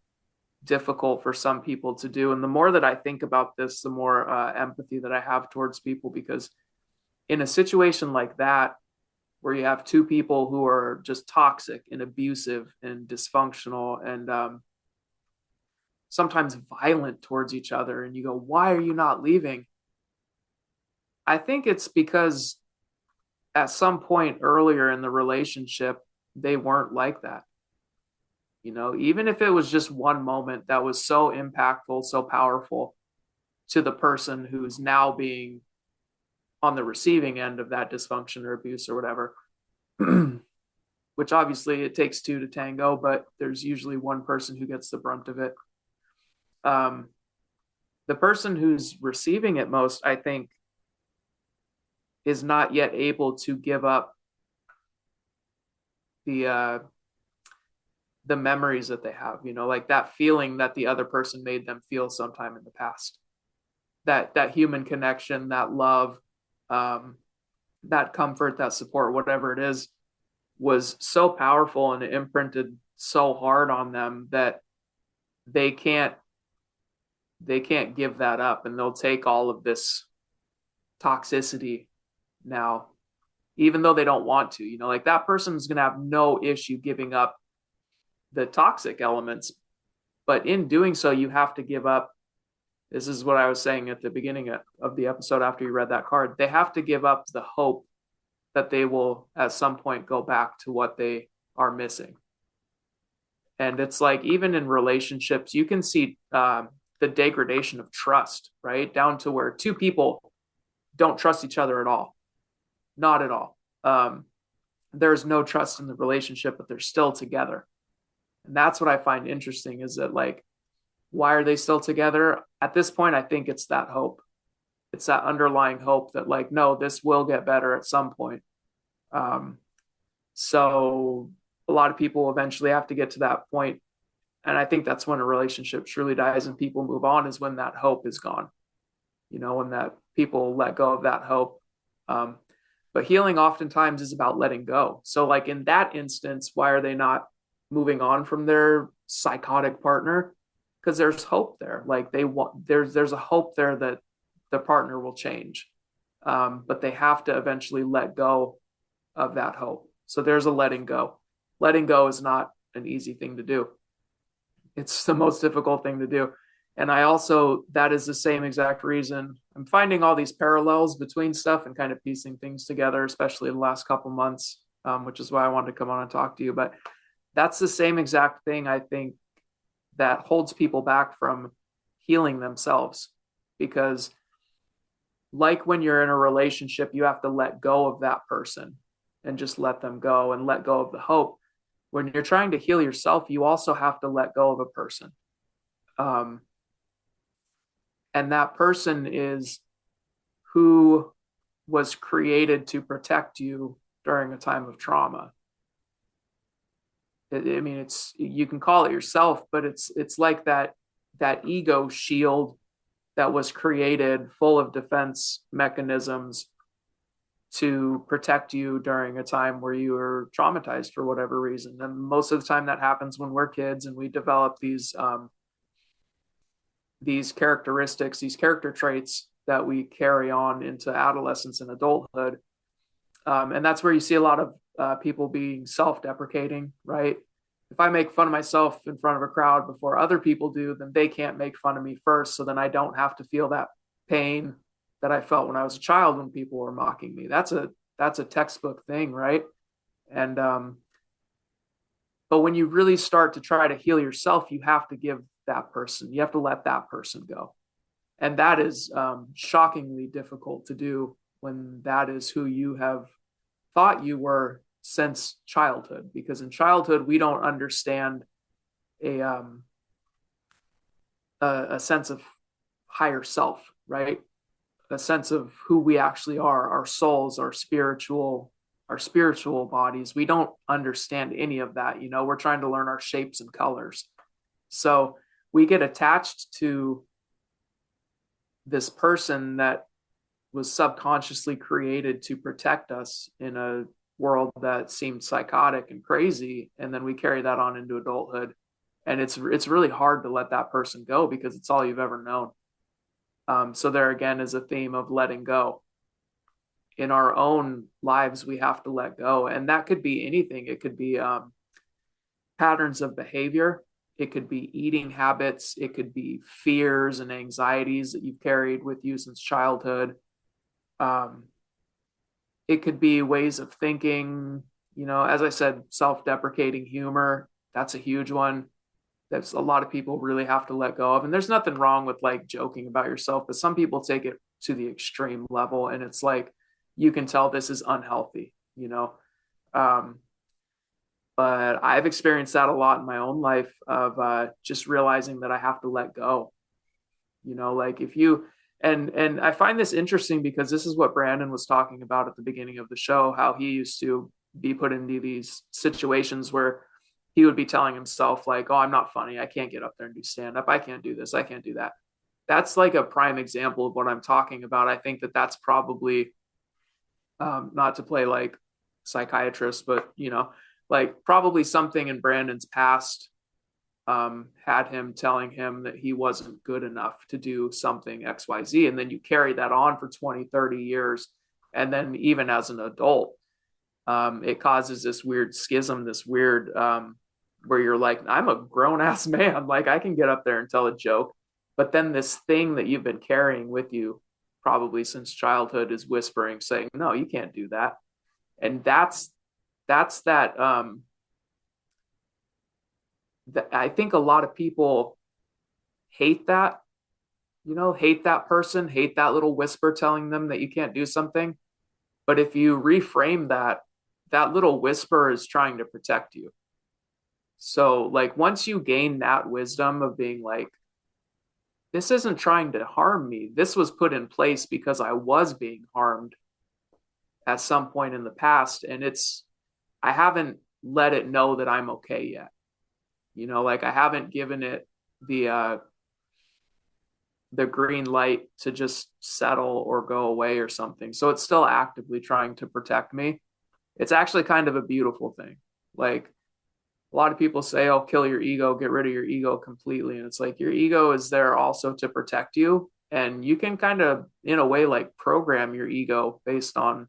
difficult for some people to do. And the more that I think about this, the more empathy that I have towards people, because in a situation like that, where you have two people who are just toxic and abusive and dysfunctional and sometimes violent towards each other, and you go, why are you not leaving? I think it's because at some point earlier in the relationship, they weren't like that. Even if it was just one moment that was so impactful, so powerful to the person who's now being on the receiving end of that dysfunction or abuse or whatever, which obviously it takes two to tango, but there's usually one person who gets the brunt of it. The person who's receiving it most, I think, is not yet able to give up the memories that they have, like that feeling that the other person made them feel sometime in the past, that human connection, that love, that comfort, that support, whatever it is, was so powerful and it imprinted so hard on them that they can't give that up, and they'll take all of this toxicity now, even though they don't want to. Like that person's going to have no issue giving up the toxic elements, but in doing so, you have to give up. This is what I was saying at the beginning of the episode after you read that card. They have to give up the hope that they will at some point go back to what they are missing. And it's like, even in relationships, you can see the degradation of trust, right? Down to where two people don't trust each other at all. Not at all. There's no trust in the relationship, but they're still together. And that's what I find interesting, is that like, why are they still together? At this point, I think it's that hope. It's that underlying hope that like, no, this will get better at some point. Um, so a lot of people eventually have to get to that point. And I think that's when a relationship truly dies and people move on, is when that hope is gone, when that people let go of that hope. Um, but healing oftentimes is about letting go. So like in that instance, why are they not moving on from their psychotic partner? Because there's hope there. Like there's a hope there that the partner will change. But they have to eventually let go of that hope. So there's a letting go. Letting go is not an easy thing to do. It's the most difficult thing to do. And I also, that is the same exact reason I'm finding all these parallels between stuff and kind of piecing things together, especially the last couple months, which is why I wanted to come on and talk to you. But that's the same exact thing, I think, that holds people back from healing themselves. Because like when you're in a relationship, you have to let go of that person and just let them go and let go of the hope. When you're trying to heal yourself, you also have to let go of a person. Um, and that person is who was created to protect you during a time of trauma. I mean, you can call it yourself, but it's like that ego shield that was created full of defense mechanisms to protect you during a time where you were traumatized for whatever reason. And most of the time that happens when we're kids and we develop these characteristics, these character traits that we carry on into adolescence and adulthood. And that's where you see a lot of people being self-deprecating, right? If I make fun of myself in front of a crowd before other people do, then they can't make fun of me first. So then I don't have to feel that pain that I felt when I was a child when people were mocking me. That's a textbook thing, right? And but when you really start to try to heal yourself, you have to give that person, you have to let that person go. And that is shockingly difficult to do when that is who you have thought you were since childhood. Because in childhood, we don't understand a a sense of higher self, right? A sense of who we actually are, our souls, our spiritual bodies. We don't understand any of that. We're trying to learn our shapes and colors. So we get attached to this person that was subconsciously created to protect us in a world that seemed psychotic and crazy, and then we carry that on into adulthood, and it's really hard to let that person go because it's all you've ever known. So there again is a theme of letting go. In our own lives, we have to let go, and that could be anything. It could be patterns of behavior. It could be eating habits. It could be fears and anxieties that you've carried with you since childhood. Um, it could be ways of thinking, as I said, self-deprecating humor. That's a huge one. That's a lot of people really have to let go of. And there's nothing wrong with like joking about yourself, but some people take it to the extreme level. And it's like, you can tell this is unhealthy. Um, but I've experienced that a lot in my own life of just realizing that I have to let go. Like if you, and I find this interesting because this is what Brandon was talking about at the beginning of the show, how he used to be put into these situations where he would be telling himself like, oh, I'm not funny, I can't get up there and do stand up, I can't do this, I can't do that. That's like a prime example of what I'm talking about. I think that that's probably not to play like psychiatrist, but like probably something in Brandon's past had him telling him that he wasn't good enough to do something XYZ. And then you carry that on for 20, 30 years. And then even as an adult, it causes this weird schism, this weird, where you're like, I'm a grown ass man. Like I can get up there and tell a joke. But then this thing that you've been carrying with you probably since childhood is whispering, saying, no, you can't do that. And that's that I think a lot of people hate that, hate that person, hate that little whisper telling them that you can't do something. But if you reframe that, that little whisper is trying to protect you. So like once you gain that wisdom of being like, this isn't trying to harm me. This was put in place because I was being harmed at some point in the past. And I haven't let it know that I'm okay yet. Like I haven't given it the green light to just settle or go away or something. So it's still actively trying to protect me. It's actually kind of a beautiful thing. Like a lot of people say, "Oh, kill your ego, get rid of your ego completely." And it's like your ego is there also to protect you. And you can kind of, in a way, like program your ego based on,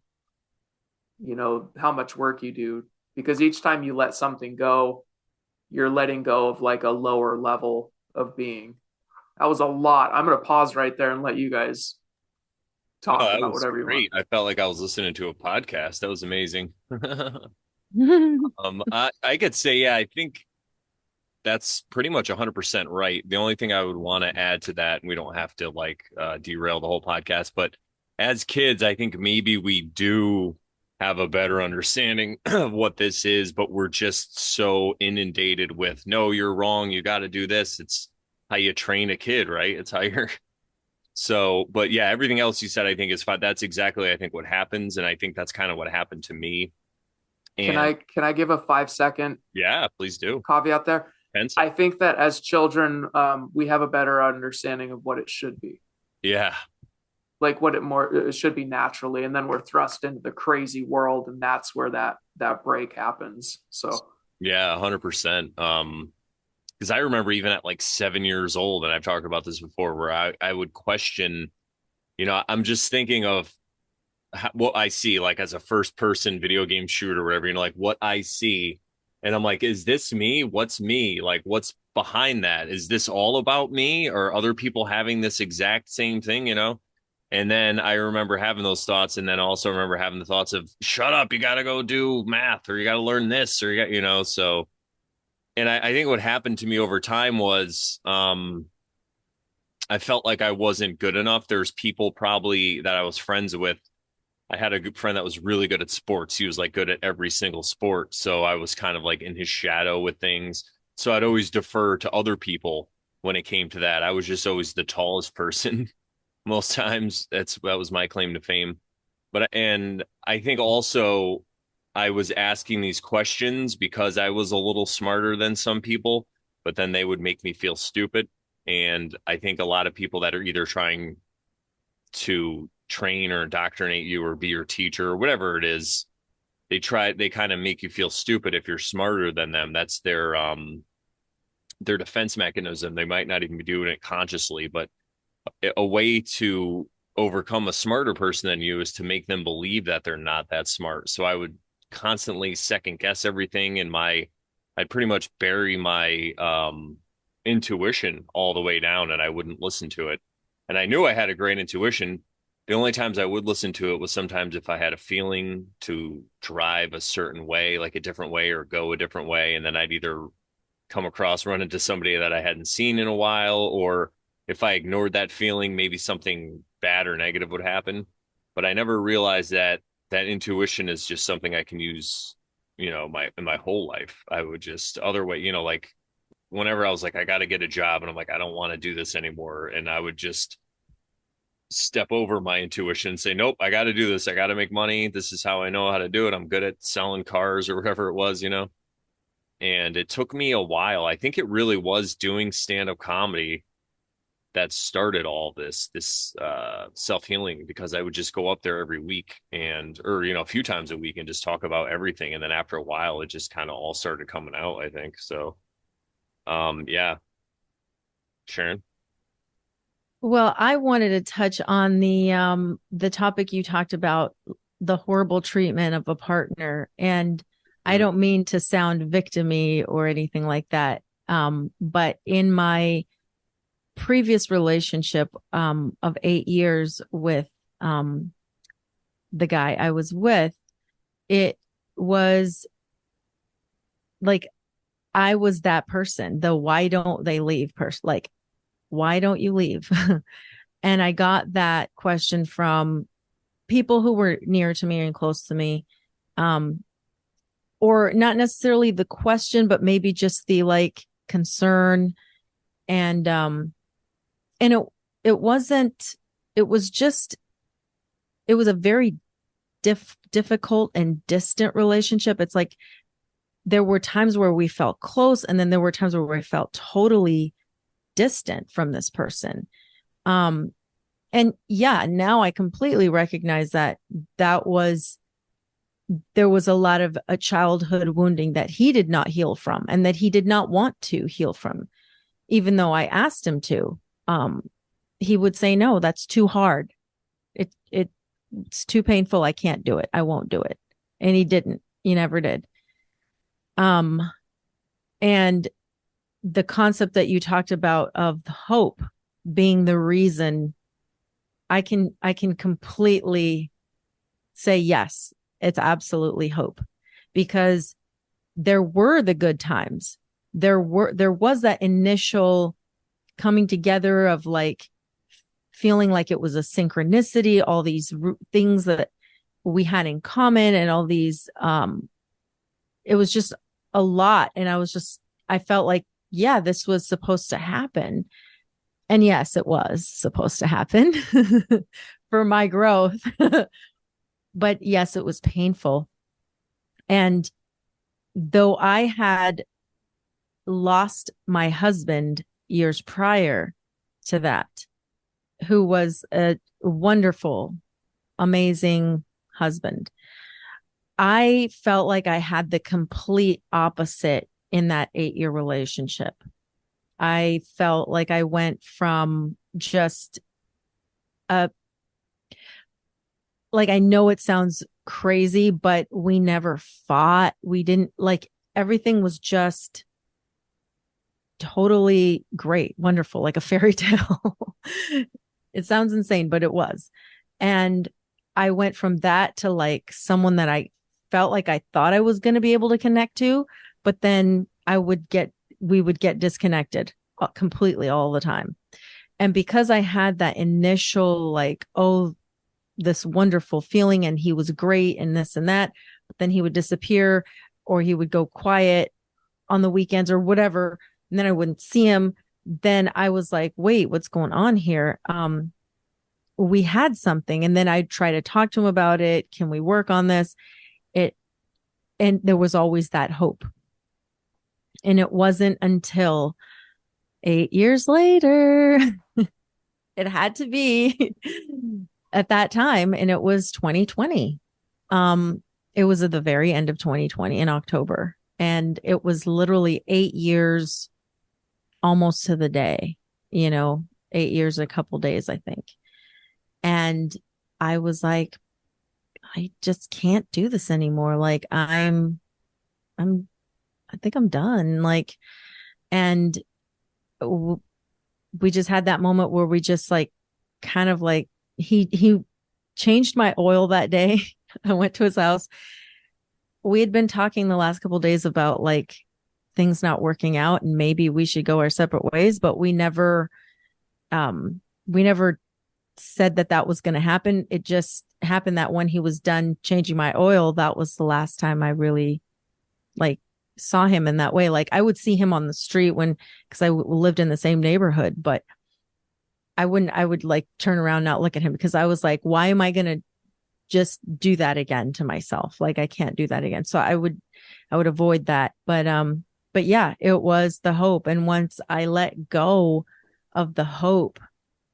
how much work you do. Because each time you let something go, you're letting go of like a lower level of being. That was a lot. I'm going to pause right there and let you guys No, talk that about was whatever you want. great. I felt like I was listening to a podcast. That was amazing. I could say, yeah, I think that's pretty much 100% right. The only thing I would want to add to that, and we don't have to like derail the whole podcast, but as kids, I think maybe we do have a better understanding of what this is, but we're just so inundated with, no, you're wrong. You got to do this. It's how you train a kid, right? It's how you're so, but yeah, everything else you said, I think is fine. That's exactly, I think, what happens. And I think that's kind of what happened to me. Can And I can I give a 5 second yeah, please do. caveat there? 10 I seconds. think that as children, we have a better understanding of what it should be, Yeah. like what it should be naturally, and then we're thrust into the crazy world, and that's where that break happens. So Yeah, 100%. Because I remember even at like 7 years old, and I've talked about this before, where I would question, I'm just thinking of what I see like as a first person video game shooter or whatever, like what I see. And I'm like, is this me? What's me? Like, what's behind that? Is this all about me or other people having this exact same thing, And then I remember having those thoughts, and then also remember having the thoughts of, shut up, you got to go do math, or you got to learn this, or so. And I think what happened to me over time was, I felt like I wasn't good enough. There's people probably that I was friends with. I had a good friend that was really good at sports. He was like good at every single sport. So I was kind of like in his shadow with things. So I'd always defer to other people when it came to that. I was just always the tallest person most times. That was my claim to fame. And I think also I was asking these questions because I was a little smarter than some people, but then they would make me feel stupid. And I think a lot of people that are either trying to train or indoctrinate you or be your teacher or whatever it is, they kind of make you feel stupid if you're smarter than them. That's their defense mechanism. They might not even be doing it consciously, but a way to overcome a smarter person than you is to make them believe that they're not that smart. So I would constantly second guess everything, and I'd pretty much bury my intuition all the way down, and I wouldn't listen to it. And I knew I had a great intuition. The only times I would listen to it was sometimes if I had a feeling to drive a certain way, like a different way, or go a different way, and then I'd either run into somebody that I hadn't seen in a while, or if I ignored that feeling, maybe something bad or negative would happen. But I never realized that that intuition is just something I can use, my in my whole life. I would just other way, like whenever I was like, I got to get a job, and I'm like, I don't want to do this anymore, and I would just step over my intuition and say, nope, I got to do this. I got to make money. This is how I know how to do it. I'm good at selling cars or whatever it was. And it took me a while. I think it really was doing stand-up comedy that started all this self-healing, because I would just go up there every week or a few times a week and just talk about everything. And then after a while, it just kind of all started coming out, I think. So yeah, Sharon. Well, I wanted to touch on the topic you talked about, the horrible treatment of a partner. And I Mm, don't mean to sound victimy or anything like that. But in my previous relationship of 8 years with um the guy I was with, it was like I was that person, the why don't they leave person, like, why don't you leave? And I got that question from people who were near to me and close to me. Um, or not necessarily the question, but maybe just the like concern. And it wasn't, it was just, it was a very difficult and distant relationship. It's like there were times where we felt close, and then there were times where we felt totally distant from this person. Um, and yeah, now I completely recognize that that was there was a lot of a childhood wounding that he did not heal from and that he did not want to heal from, even though I asked him to. Um, he would say, no, that's too hard. It's too painful. I can't do it. I won't do it. And he didn't. He never did. Um, and the concept that you talked about of hope being the reason, I can completely say yes, it's absolutely hope, because there were the good times. There was that initial coming together of like feeling like it was a synchronicity, all these things that we had in common, and all these it was just a lot. And I felt like, yeah, this was supposed to happen. And yes, it was supposed to happen for my growth. But yes, it was painful. And though I had lost my husband years prior to that, who was a wonderful, amazing husband, I felt like I had the complete opposite in that 8-year relationship. I felt like I went from just a, like, I know it sounds crazy, but we never fought. We didn't, like, everything was just totally great, wonderful, like a fairy tale. It sounds insane, but it was. And I went from that to like someone that I felt like I thought I was going to be able to connect to, but then we would get disconnected completely all the time. And because I had that initial, like, oh, this wonderful feeling, and he was great and this and that, but then he would disappear, or he would go quiet on the weekends or whatever, and then I wouldn't see him. Then I was like, wait, what's going on here? We had something. And then I'd try to talk to him about it. Can we work on this? It, and there was always that hope. And it wasn't until 8 years later, it had to be at that time. And it was 2020. It was at the very end of 2020 in October. And it was literally 8 years almost to the day, 8 years, a couple days, I think. And I was like, I just can't do this anymore. Like I think I'm done. Like, and we just had that moment where we just like, kind of like, he changed my oil that day. I went to his house. We had been talking the last couple of days about like things not working out and maybe we should go our separate ways, but we never said that was going to happen. It just happened that when he was done changing my oil, that was the last time I really like saw him in that way. Like I would see him on the street because I lived in the same neighborhood, but I would like turn around, not look at him, because I was like, why am I going to just do that again to myself? Like I can't do that again. So I would avoid that. But yeah, it was the hope. And once I let go of the hope,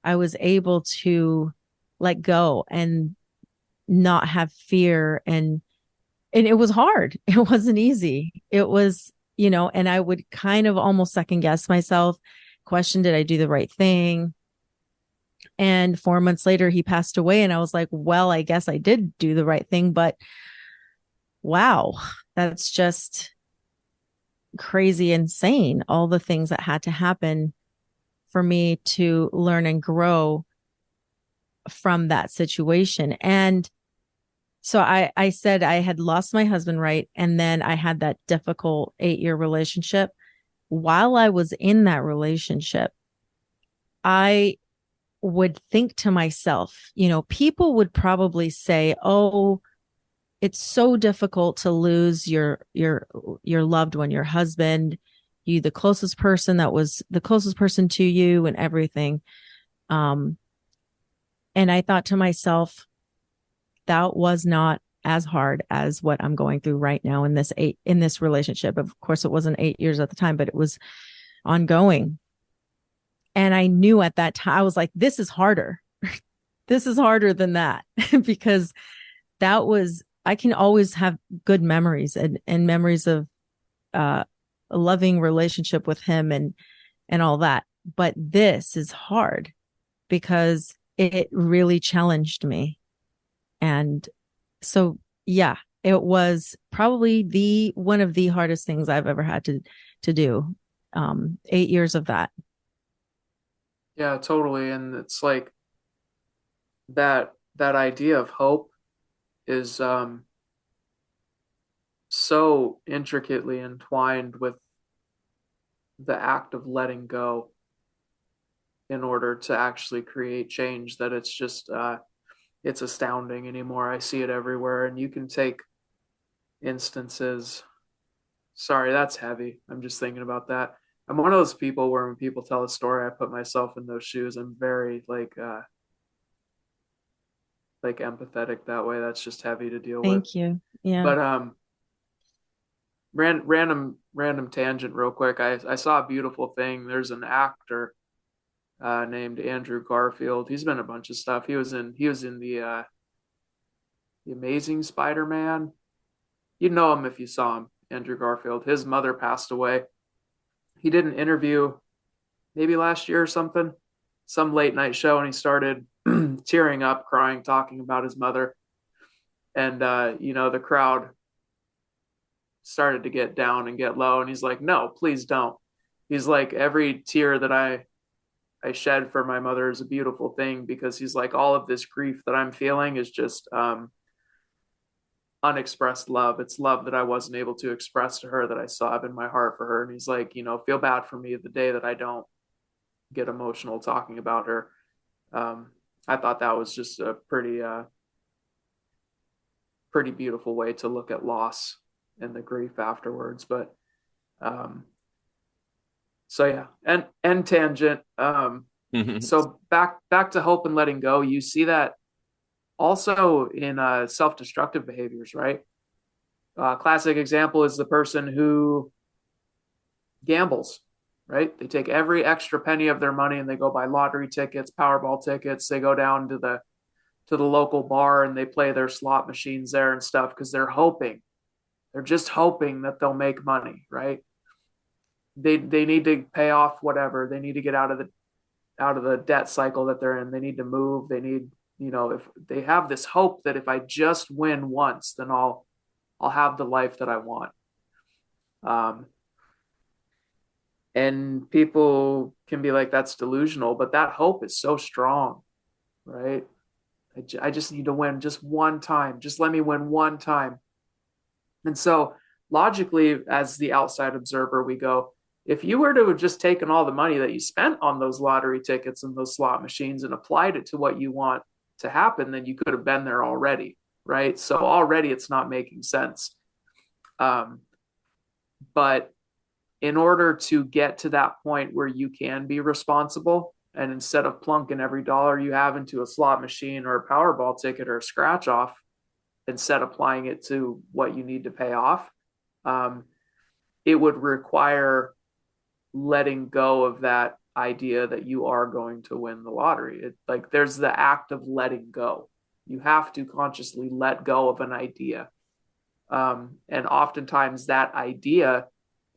I was able to let go and not have fear. And it was hard. It wasn't easy. It was, and I would kind of almost second guess myself, question, did I do the right thing? And 4 months later, he passed away. And I was like, well, I guess I did do the right thing. But wow, that's just crazy, insane. All the things that had to happen for me to learn and grow from that situation. And so I said I had lost my husband, right? And then I had that difficult 8-year relationship. While I was in that relationship, I would think to myself, people would probably say, oh, it's so difficult to lose your loved one, your husband, you the closest person that was the closest person to you and everything. Um, and I thought to myself, that was not as hard as what I'm going through right now in this relationship. Of course, it wasn't 8 years at the time, but it was ongoing. And I knew at that time, I was like, this is harder. This is harder than that because that was, I can always have good memories and memories of a loving relationship with him and all that. But this is hard because it really challenged me. And so, yeah, it was probably the one of the hardest things I've ever had to do. 8 years of that. Yeah, totally. And it's like that idea of hope is so intricately entwined with the act of letting go in order to actually create change that it's just it's astounding anymore. I see it everywhere, and you can take instances. Sorry, that's heavy. I'm just thinking about that. I'm one of those people where when people tell a story, I put myself in those shoes. I'm very like empathetic that way. That's just heavy to deal with. Thank you. Yeah. But random tangent real quick. I saw a beautiful thing. There's an actor named Andrew Garfield. He's been in a bunch of stuff. He was in the Amazing Spider-Man. You'd know him if you saw him. Andrew Garfield. His mother passed away. He did an interview maybe last year or something, some late night show, and he started tearing up, crying, talking about his mother. And the crowd started to get down and get low, and he's like, "No, please don't." He's like, "Every tear that I shed for my mother is a beautiful thing," because he's like, all of this grief that I'm feeling is just unexpressed love. It's love that I wasn't able to express to her that I still have in my heart for her. And he's like, feel bad for me the day that I don't get emotional talking about her. Um, I thought that was just a pretty beautiful way to look at loss and the grief afterwards. But um, so yeah, and tangent. So back to hope and letting go. You see that also in self-destructive behaviors, right? Classic example is the person who gambles, right? They take every extra penny of their money and they go buy lottery tickets, Powerball tickets. They go down to the local bar and they play their slot machines there and stuff because they're just hoping that they'll make money, right? They need to pay off whatever. They need to get out of the debt cycle that they're in. They need to move. They need, if they have this hope that if I just win once, then I'll have the life that I want. Um, and people can be like, that's delusional, but that hope is so strong, right? I just need to win just one time. Just let me win one time. And so logically, as the outside observer, we go, if you were to have just taken all the money that you spent on those lottery tickets and those slot machines and applied it to what you want to happen, then you could have been there already, right? So already it's not making sense. Um, but in order to get to that point where you can be responsible, and instead of plunking every dollar you have into a slot machine or a Powerball ticket or a scratch off, instead applying it to what you need to pay off, um, it would require letting go of that idea that you are going to win the lottery. Like there's the act of letting go. You have to consciously let go of an idea. And oftentimes that idea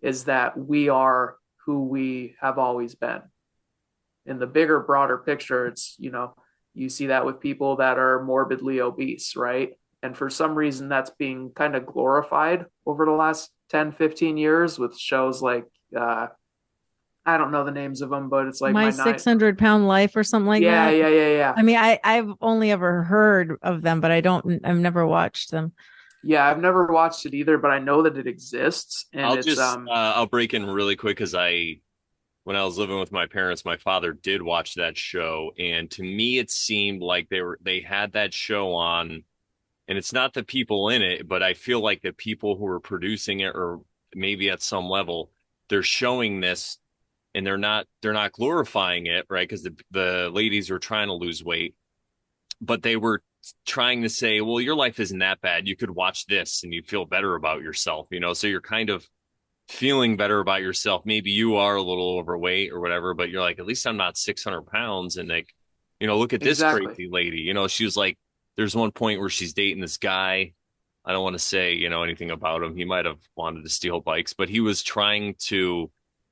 is that we are who we have always been. In the bigger, broader picture, you see that with people that are morbidly obese, right? And for some reason, that's being kind of glorified over the last 10, 15 years with shows like, I don't know the names of them, but it's like My my nine. 600-pound life or something like Yeah, that. yeah, yeah, yeah. I mean, I've only ever heard of them, but I've never watched them. Yeah, I've never watched it either, but I know that it exists. And I'll it's, just I'll break in really quick because when I was living with my parents, my father did watch that show, and to me it seemed like they had that show on And it's not the people in it, but I feel like the people who are producing it, or maybe at some level, they're showing this and they're not glorifying it, right? Because the ladies were trying to lose weight, but they were trying to say, well, your life isn't that bad. You could watch this and you feel better about yourself, you know? So you're kind of feeling better about yourself. Maybe you are a little overweight or whatever, but you're like, at least I'm not 600 pounds. And like, look at this Exactly. crazy lady. She was like, there's one point where she's dating this guy. I don't want to say, anything about him. He might have wanted to steal bikes, but he was trying to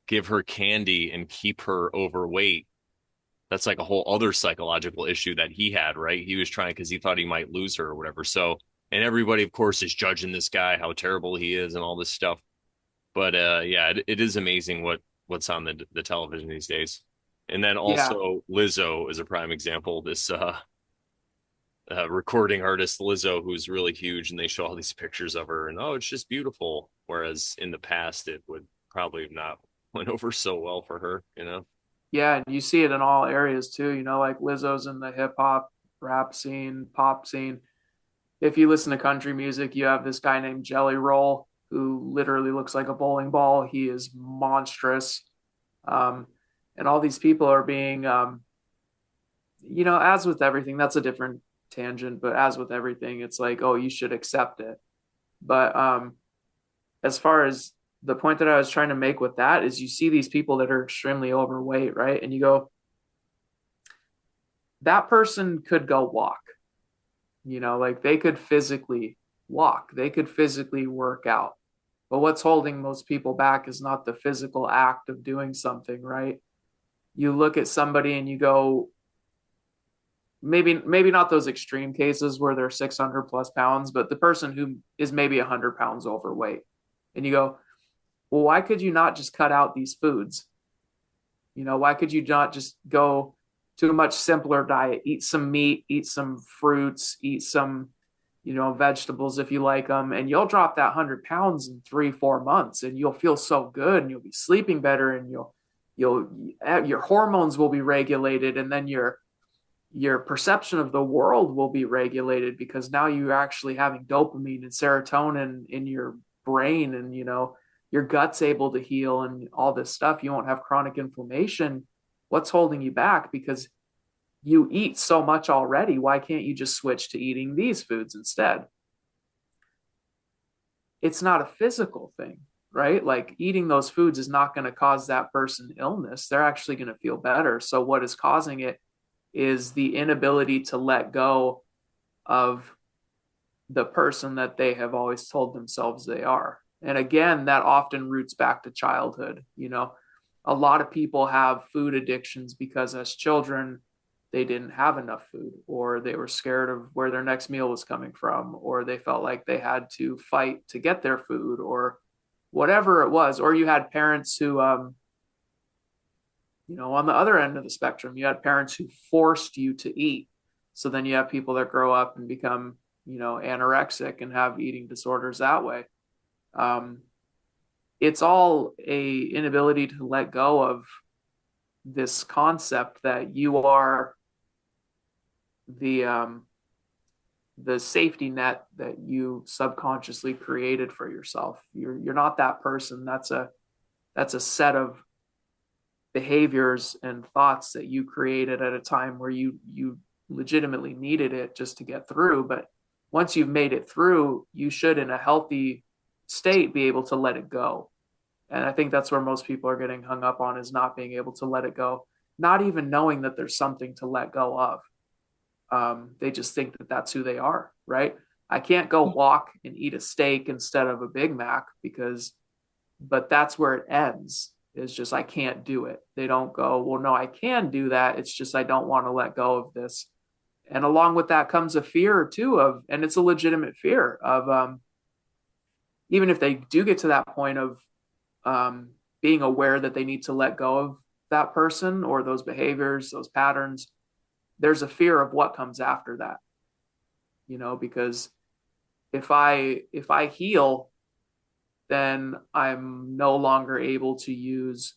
give her candy and keep her overweight. That's like a whole other psychological issue that he had, right? He was trying because he thought he might lose her or whatever. So, and everybody, of course, is judging this guy, how terrible he is, and all this stuff. But yeah, it is amazing what's on the television these days. And then Yeah. also Lizzo is a prime example. This recording artist Lizzo, who's really huge, and they show all these pictures of her, and oh, it's just beautiful. Whereas in the past, it would probably have not went over so well for her. Yeah, and you see it in all areas too, like Lizzo's in the hip hop, rap scene, pop scene. If you listen to country music, you have this guy named Jelly Roll who literally looks like a bowling ball. He is monstrous. Um, and all these people are being, as with everything, that's a different tangent, but as with everything, it's like, oh, you should accept it. But as far as the point that I was trying to make with that is you see these people that are extremely overweight, right? And you go, that person could go walk, like they could physically walk, they could physically work out. But what's holding most people back is not the physical act of doing something, right? You look at somebody and you go, maybe not those extreme cases where they're 600 plus pounds, but the person who is maybe 100 pounds overweight. And you go, well, why could you not just cut out these foods? Why could you not just go to a much simpler diet, eat some meat, eat some fruits, eat some, vegetables if you like them, and you'll drop that 100 pounds in 3, 4 months, and you'll feel so good, and you'll be sleeping better, and you'll your hormones will be regulated, and then your perception of the world will be regulated because now you're actually having dopamine and serotonin in your brain, and your gut's able to heal and all this stuff. You won't have chronic inflammation. What's holding you back? Because you eat so much already. Why can't you just switch to eating these foods instead? It's not a physical thing, right? Like eating those foods is not going to cause that person illness. They're actually going to feel better. So what is causing it is the inability to let go of the person that they have always told themselves they are. And again, that often roots back to childhood. A lot of people have food addictions because as children, they didn't have enough food, or they were scared of where their next meal was coming from, or they felt like they had to fight to get their food, or whatever it was. Or you had parents who, on the other end of the spectrum, you had parents who forced you to eat. So then you have people that grow up and become, anorexic and have eating disorders that way. Um, it's all a inability to let go of this concept that you are the the safety net that you subconsciously created for yourself. You're not that person. That's a set of behaviors and thoughts that you created at a time where you legitimately needed it just to get through. But once you've made it through, you should, in a healthy state, be able to let it go. And I think that's where most people are getting hung up on, is not being able to let it go, not even knowing that there's something to let go of. They just think that that's who they are, right? I can't go walk and eat a steak instead of a Big Mac but that's where it ends. It's just, I can't do it. They don't go, well, no, I can do that. It's just, I don't want to let go of this. And along with that comes a fear too and it's a legitimate fear of, even if they do get to that point of being aware that they need to let go of that person or those behaviors, those patterns, there's a fear of what comes after that, because if I heal, then I'm no longer able to use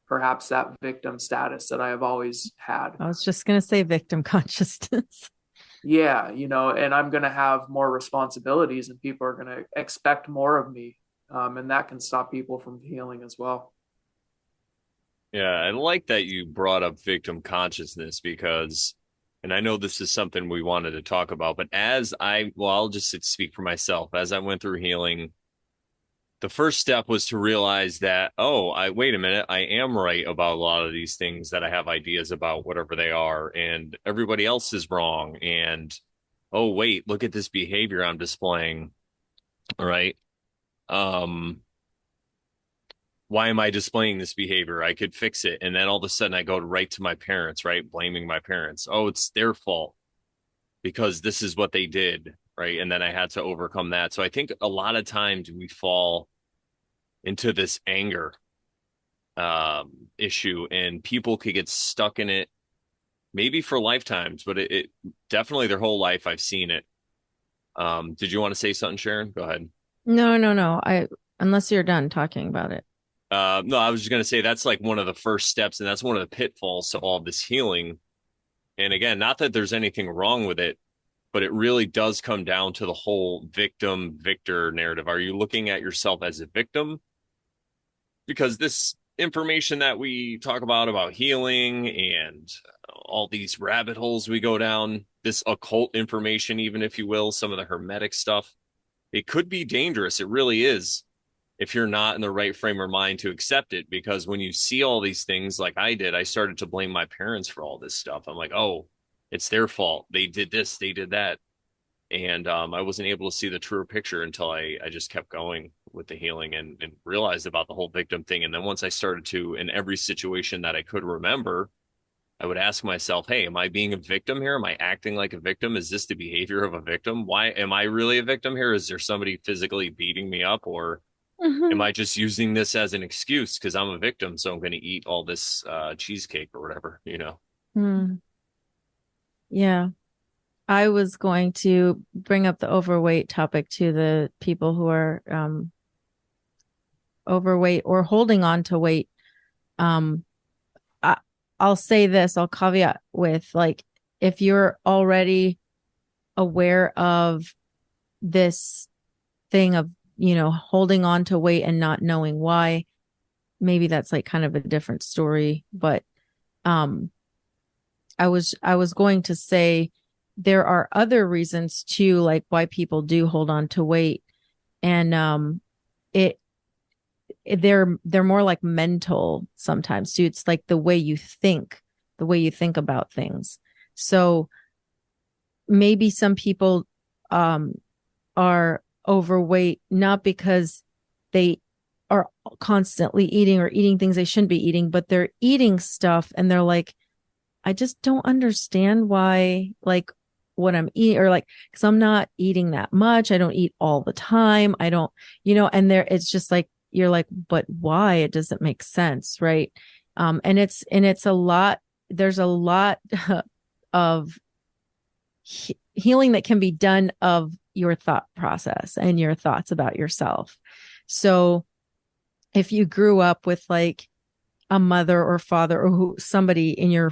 perhaps that victim status that I have always had. I was just going to say victim consciousness. Yeah, and I'm going to have more responsibilities and people are going to expect more of me. And that can stop people from healing as well. Yeah, I like that you brought up victim consciousness because, and I know this is something we wanted to talk about, but well, I'll just speak for myself. As I went through healing, the first step was to realize that, oh, wait a minute, I am right about a lot of these things that I have ideas about, whatever they are, and everybody else is wrong. And oh, wait, look at this behavior I'm displaying. All right. Um, why am I displaying this behavior? I could fix it. And then all of a sudden I go right to my parents, right? Blaming my parents. Oh, it's their fault because this is what they did, right? And then I had to overcome that. So I think a lot of times we fall into this anger issue and people could get stuck in it maybe for lifetimes, but it definitely their whole life. I've seen it. Did you want to say something, Sharon? Go ahead. No, no, no. Unless you're done talking about it. No, I was just going to say that's like one of the first steps, and that's one of the pitfalls to all of this healing. And again, not that there's anything wrong with it, but it really does come down to the whole victim victor narrative. Are you looking at yourself as a victim? Because this information that we talk about healing and all these rabbit holes we go down, this occult information, even if you will, some of the hermetic stuff, it could be dangerous. It really is if you're not in the right frame of mind to accept it. Because when you see all these things like I did, I started to blame my parents for all this stuff. I'm like, oh, it's their fault. They did this, they did that. And I wasn't able to see the truer picture until I just kept going with the healing and realized about the whole victim thing. And then once I started to, in every situation that I could remember, I would ask myself, hey, am I being a victim here? Am I acting like a victim? Is this the behavior of a victim? Why am I really a victim here? Is there somebody physically beating me up, or am Mhm. I just using this as an excuse because I'm a victim? So I'm going to eat all this cheesecake or whatever, you know? Hmm. Yeah. I was going to bring up the overweight topic to the people who are overweight or holding on to weight. Um, I, I'll say this, I'll caveat with like, if you're already aware of this thing of, holding on to weight and not knowing why, maybe that's like kind of a different story. But um, I was going to say there are other reasons too, like why people do hold on to weight. And it they're more like mental sometimes too. It's like the way you think about things. So maybe some people um are overweight not because they are constantly eating or eating things they shouldn't be eating, but they're eating stuff and they're like, I just don't understand why, like, what I'm eating, or like, because I'm not eating that much. I don't eat all the time. I don't, and it's just like, you're like, but why? It doesn't make sense. Right. And it's a lot, there's a lot of healing that can be done of your thought process and your thoughts about yourself. So if you grew up with like a mother or father or somebody in your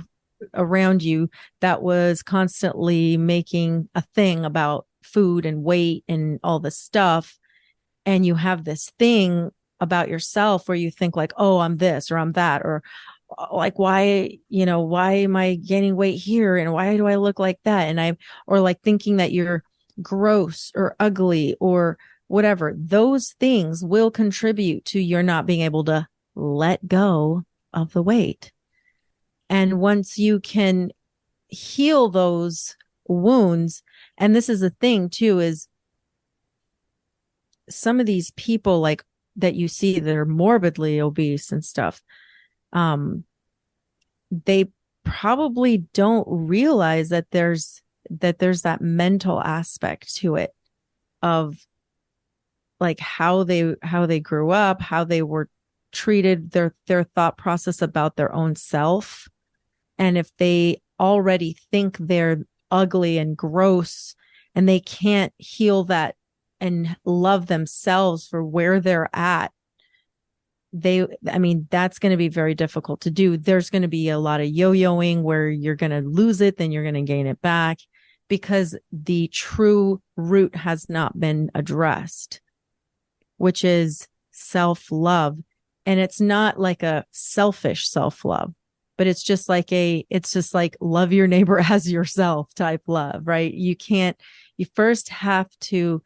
around you that was constantly making a thing about food and weight and all this stuff, and you have this thing about yourself where you think like, oh, I'm this or I'm that, or like, why am I gaining weight here and why do I look like that, or like thinking that you're gross or ugly or whatever, those things will contribute to your not being able to let go of the weight. And once you can heal those wounds, and this is the thing too, is some of these people like that you see that are morbidly obese and stuff, um, they probably don't realize that there's that mental aspect to it of like how they grew up, how they were treated, their thought process about their own self. And if they already think they're ugly and gross and they can't heal that and love themselves for where they're at, I mean, that's going to be very difficult to do. There's going to be a lot of yo-yoing where you're going to lose it, then you're going to gain it back because the true root has not been addressed, which is self-love. And it's not like a selfish self-love, but it's just like love your neighbor as yourself type love, right? You first have to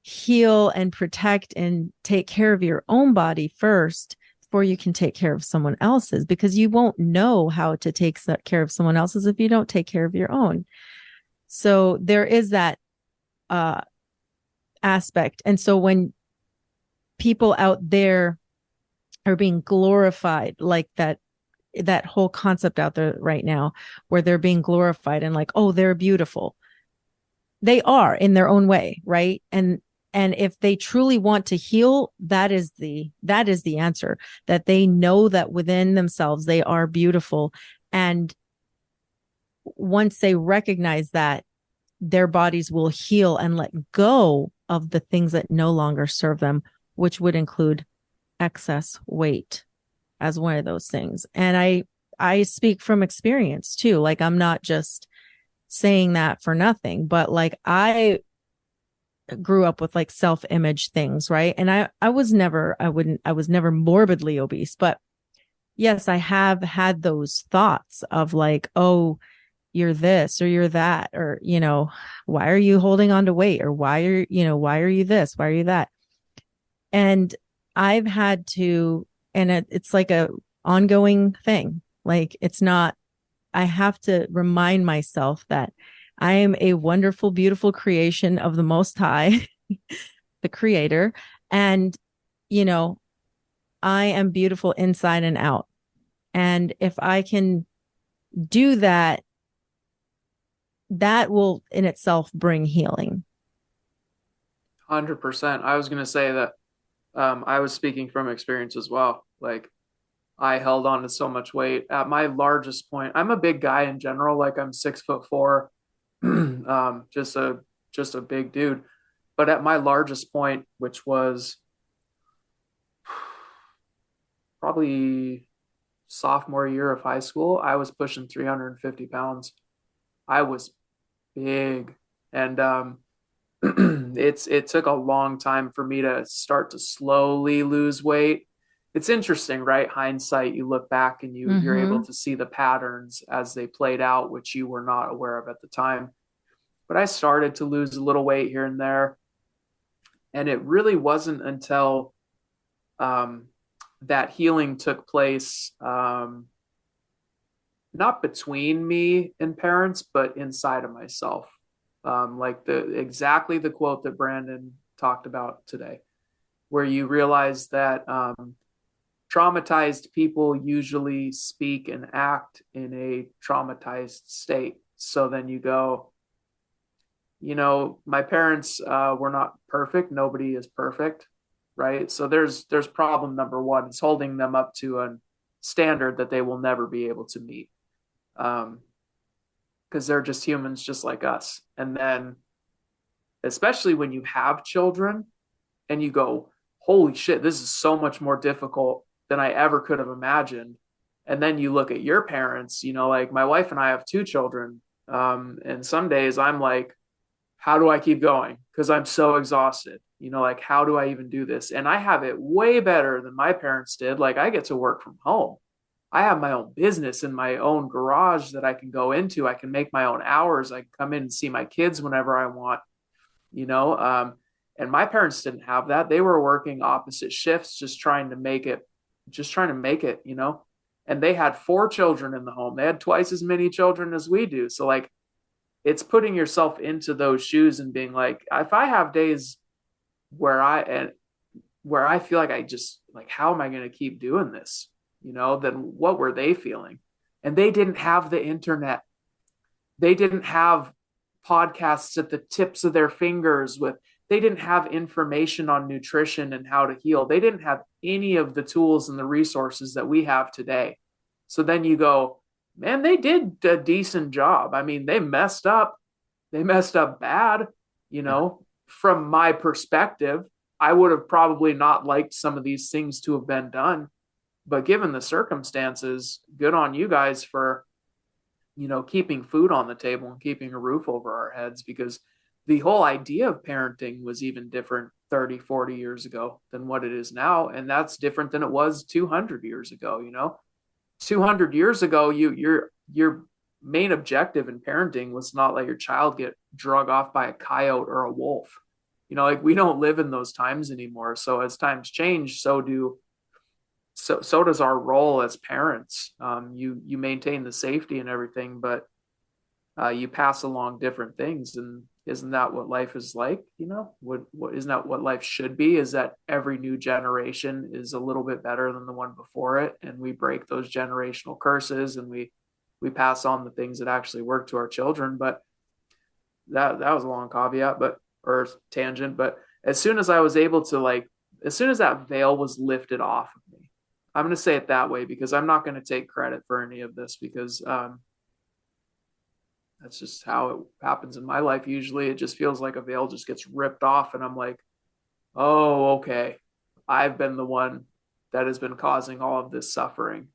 heal and protect and take care of your own body first before you can take care of someone else's, because you won't know how to take care of someone else's if you don't take care of your own. So there is that aspect. And so when people out there are being glorified, like that whole concept out there right now where they're being glorified and like, oh, they're beautiful. They are in their own way, right? And if they truly want to heal, that is the answer, that they know that within themselves they are beautiful. And once they recognize that, their bodies will heal and let go of the things that no longer serve them, which would include excess weight as one of those things. And I speak from experience too. Like, I'm not just saying that for nothing, but like, I grew up with like self-image things, right? And I was never morbidly obese, but yes, I have had those thoughts of like, oh, you're this or you're that, or, why are you holding on to weight, or why are you this, why are you that? And I've had to, and it's like a ongoing thing. Like, it's not, I have to remind myself that I am a wonderful, beautiful creation of the Most High, the Creator. And, I am beautiful inside and out. And if I can do that, that will in itself bring healing. 100%. I was going to say that I was speaking from experience as well. Like, I held on to so much weight at my largest point. I'm a big guy in general. Like, I'm 6'4", just a big dude. But at my largest point, which was probably sophomore year of high school, I was pushing 350 pounds. I was big. And it took a long time for me to start to slowly lose weight. It's interesting, right? Hindsight, you look back and you're able to see the patterns as they played out, which you were not aware of at the time. But I started to lose a little weight here and there. And it really wasn't until that healing took place, not between me and parents, but inside of myself. Like exactly the quote that Brandon talked about today, where you realize that traumatized people usually speak and act in a traumatized state. So then you go, my parents were not perfect. Nobody is perfect, right? So there's problem number one. It's holding them up to a standard that they will never be able to meet, because they're just humans just like us. And then, especially when you have children and you go, holy shit, this is so much more difficult than I ever could have imagined. And then you look at your parents, like my wife and I have 2 children. And some days I'm like, how do I keep going? Because I'm so exhausted. Like, how do I even do this? And I have it way better than my parents did. Like, I get to work from home. I have my own business in my own garage that I can go into. I can make my own hours. I can come in and see my kids whenever I want, and my parents didn't have that. They were working opposite shifts, just trying to make it, and they had 4 children in the home. They had twice as many children as we do. So like, it's putting yourself into those shoes and being like, if I have days where I feel like I just like, how am I going to keep doing this? Then what were they feeling? And they didn't have the internet. They didn't have podcasts at the tips of their fingers they didn't have information on nutrition and how to heal. They didn't have any of the tools and the resources that we have today. So then you go, man, they did a decent job. I mean, they messed up. They messed up bad, from my perspective. I would have probably not liked some of these things to have been done. But given the circumstances, good on you guys for keeping food on the table and keeping a roof over our heads, because the whole idea of parenting was even different 30, 40 years ago than what it is now. And that's different than it was 200 years ago. 200 years ago, your main objective in parenting was not let your child get drug off by a coyote or a wolf. Like, we don't live in those times anymore. So as times change, so does our role as parents. You maintain the safety and everything, but you pass along different things. And isn't that what life is like? What isn't that what life should be? Is that every new generation is a little bit better than the one before it, and we break those generational curses, and we pass on the things that actually work to our children. But that was a long caveat, or tangent. But as soon as I was able to, as soon as that veil was lifted off of me, I'm going to say it that way, because I'm not going to take credit for any of this, because that's just how it happens in my life. Usually it just feels like a veil just gets ripped off, and I'm like, oh, okay, I've been the one that has been causing all of this suffering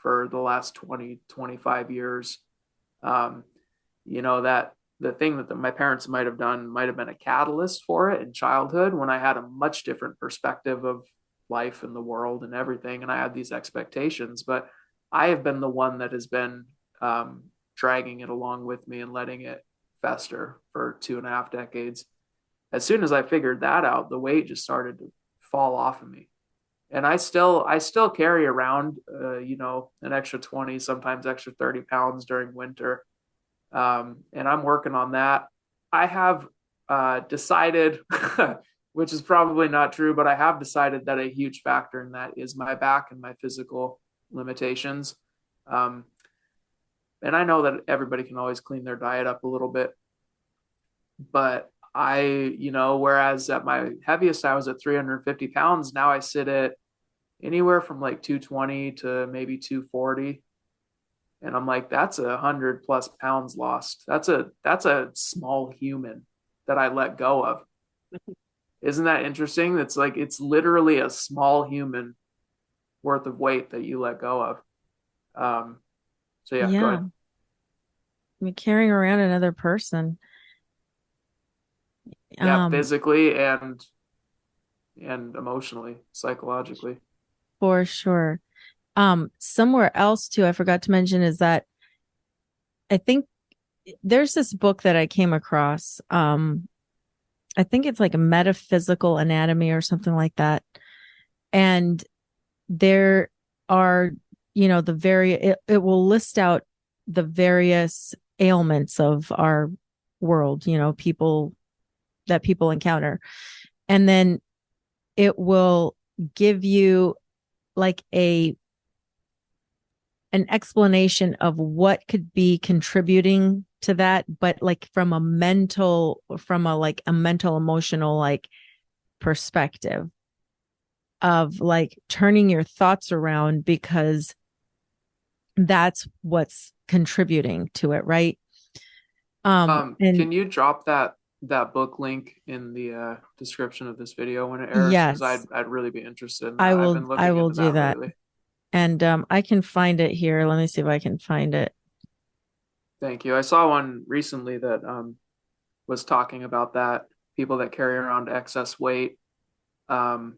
for the last 20, 25 years. That the thing that my parents might have done might have been a catalyst for it in childhood, when I had a much different perspective of life and the world and everything, and I had these expectations. But I have been the one that has been dragging it along with me and letting it fester for 2.5 decades. As soon as I figured that out, the weight just started to fall off of me. And I still carry around an extra 20, sometimes extra 30 pounds during winter. And I'm working on that. I have decided, which is probably not true, but I have decided that a huge factor in that is my back and my physical limitations. And I know that everybody can always clean their diet up a little bit, but whereas at my heaviest, I was at 350 pounds. Now I sit at anywhere from like 220 to maybe 240. And I'm like, that's 100+ pounds lost. That's a small human that I let go of. Isn't that interesting? It's literally a small human worth of weight that you let go of. So yeah, go Yeah. ahead. You're carrying around another person. Yeah, Um, physically and emotionally, psychologically. for sure. Somewhere else too, I forgot to mention is that I think there's this book that I came across. I think it's like a metaphysical anatomy or something like that. And there are, it will list out the various ailments of our world, people encounter. And then it will give you like an explanation of what could be contributing to that, but like from a mental emotional like perspective of like turning your thoughts around, because that's what's contributing to it, right? And Can you drop that book link in the description of this video when it airs? Because yes, I'd really be interested in I that. I've will been I looking will into do that that. lately. And I can find it here. Let me see if I can find it. Thank you. I saw one recently that was talking about that, people that carry around excess weight. Um,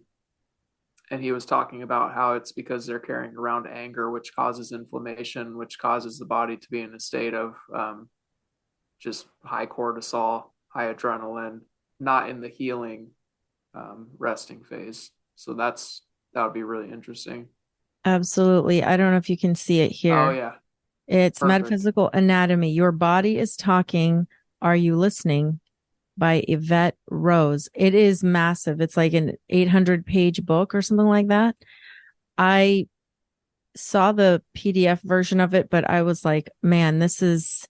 and he was talking about how it's because they're carrying around anger, which causes inflammation, which causes the body to be in a state of just high cortisol, high adrenaline, not in the healing resting phase. So that would be really interesting. Absolutely. I don't know if you can see it Oh here. yeah, It's perfect. Metaphysical Anatomy. Your Body is Talking. Are You Listening? By Yvette Rose. It is massive. It's like an 800-page book or something like that. I saw the PDF version of it, but I was like, man, this is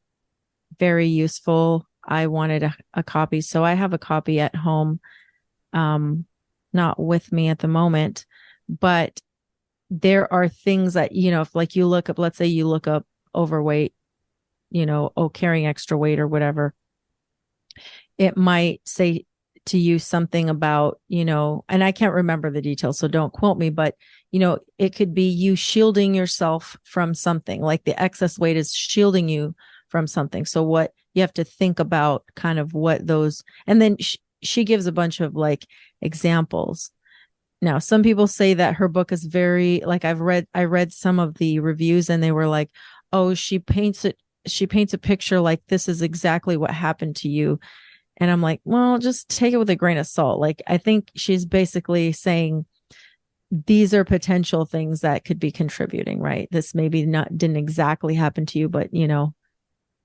very useful. I wanted a copy. So I have a copy at home, um, not with me at the moment, but there are things that, if like you look up, let's say you look up overweight, carrying extra weight or whatever, it might say to you something about, and I can't remember the details, so don't quote me, but it could be you shielding yourself from something, like the excess weight is shielding you from something. So what you have to think about kind of what those, and then she gives a bunch of like examples. Now, some people say that her book is very, like, I read some of the reviews and they were like, oh, she paints a picture like this is exactly what happened to you. And I'm like, well, just take it with a grain of salt. Like, I think she's basically saying these are potential things that could be contributing, right? This maybe not didn't exactly happen to you, but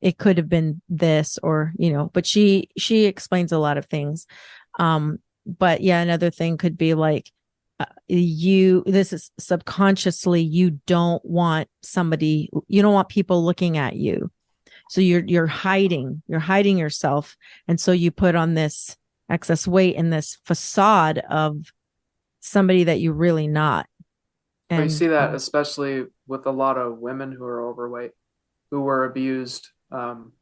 it could have been this, or but she explains a lot of things. But yeah, another thing could be like, this is subconsciously, you don't want people looking at you, so you're hiding yourself, and so you put on this excess weight and this facade of somebody that you're really not. But you And see that especially with a lot of women who are overweight, who were abused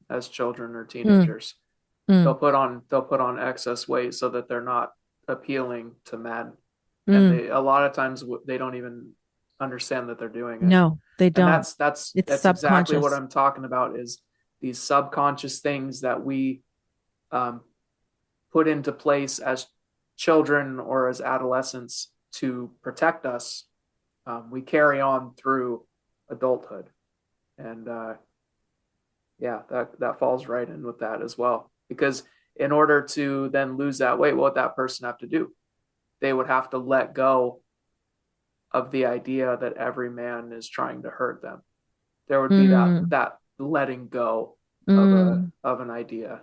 as children or mm, teenagers. mm, They'll put on excess weight so that they're not appealing to men, and mm, they a lot of times they don't even understand that they're doing it. no, they And don't. It's that's exactly what subconscious. I'm talking about, is these subconscious things that we um, put into place as children or as adolescents to protect us. We carry on through adulthood, and yeah, that falls right in with that as well. Because in order to then lose that weight, what would that person have to do? They would have to let go of the idea that every man is trying to hurt them. There would be Mm, that letting go mm, of an idea.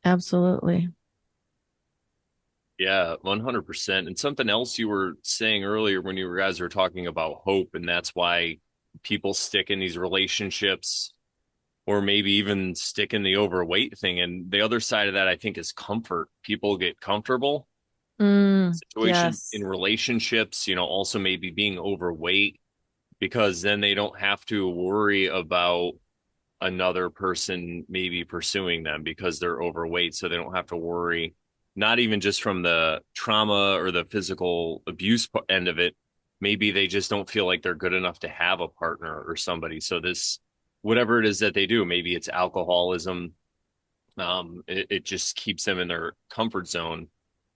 absolutely. Yeah, 100%. And something else you were saying earlier when you guys were talking about hope, and that's why people stick in these relationships or maybe even stick in the overweight thing. And the other side of that, I think, is comfort. People get comfortable situation Yes. in relationships, also maybe being overweight because then they don't have to worry about another person maybe pursuing them because they're overweight. So they don't have to worry, not even just from the trauma or the physical abuse end of it. Maybe they just don't feel like they're good enough to have a partner or somebody. So this, whatever it is that they do, maybe it's alcoholism. It just keeps them in their comfort zone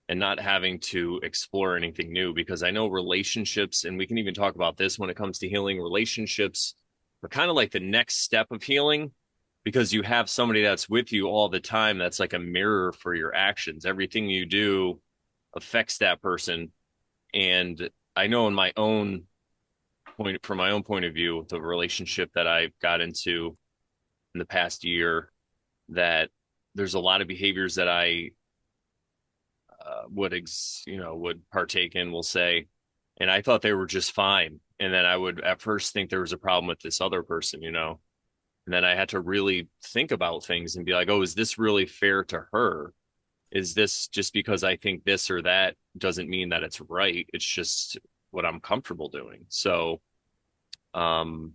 and not having to explore anything new, because I know relationships, and we can even talk about this when it comes to healing, relationships are kind of like the next step of healing because you have somebody that's with you all the time that's like a mirror for your actions. Everything you do affects that person. And I know in my own from my own point of view, the relationship that I got into in the past year, that there's a lot of behaviors that I would partake in, we'll say, and I thought they were just fine. And then I would at first think there was a problem with this other person, and then I had to really think about things and be like, oh, is this really fair to her? Is this just because I think this or that doesn't mean that it's right? It's just what I'm comfortable doing. So, um,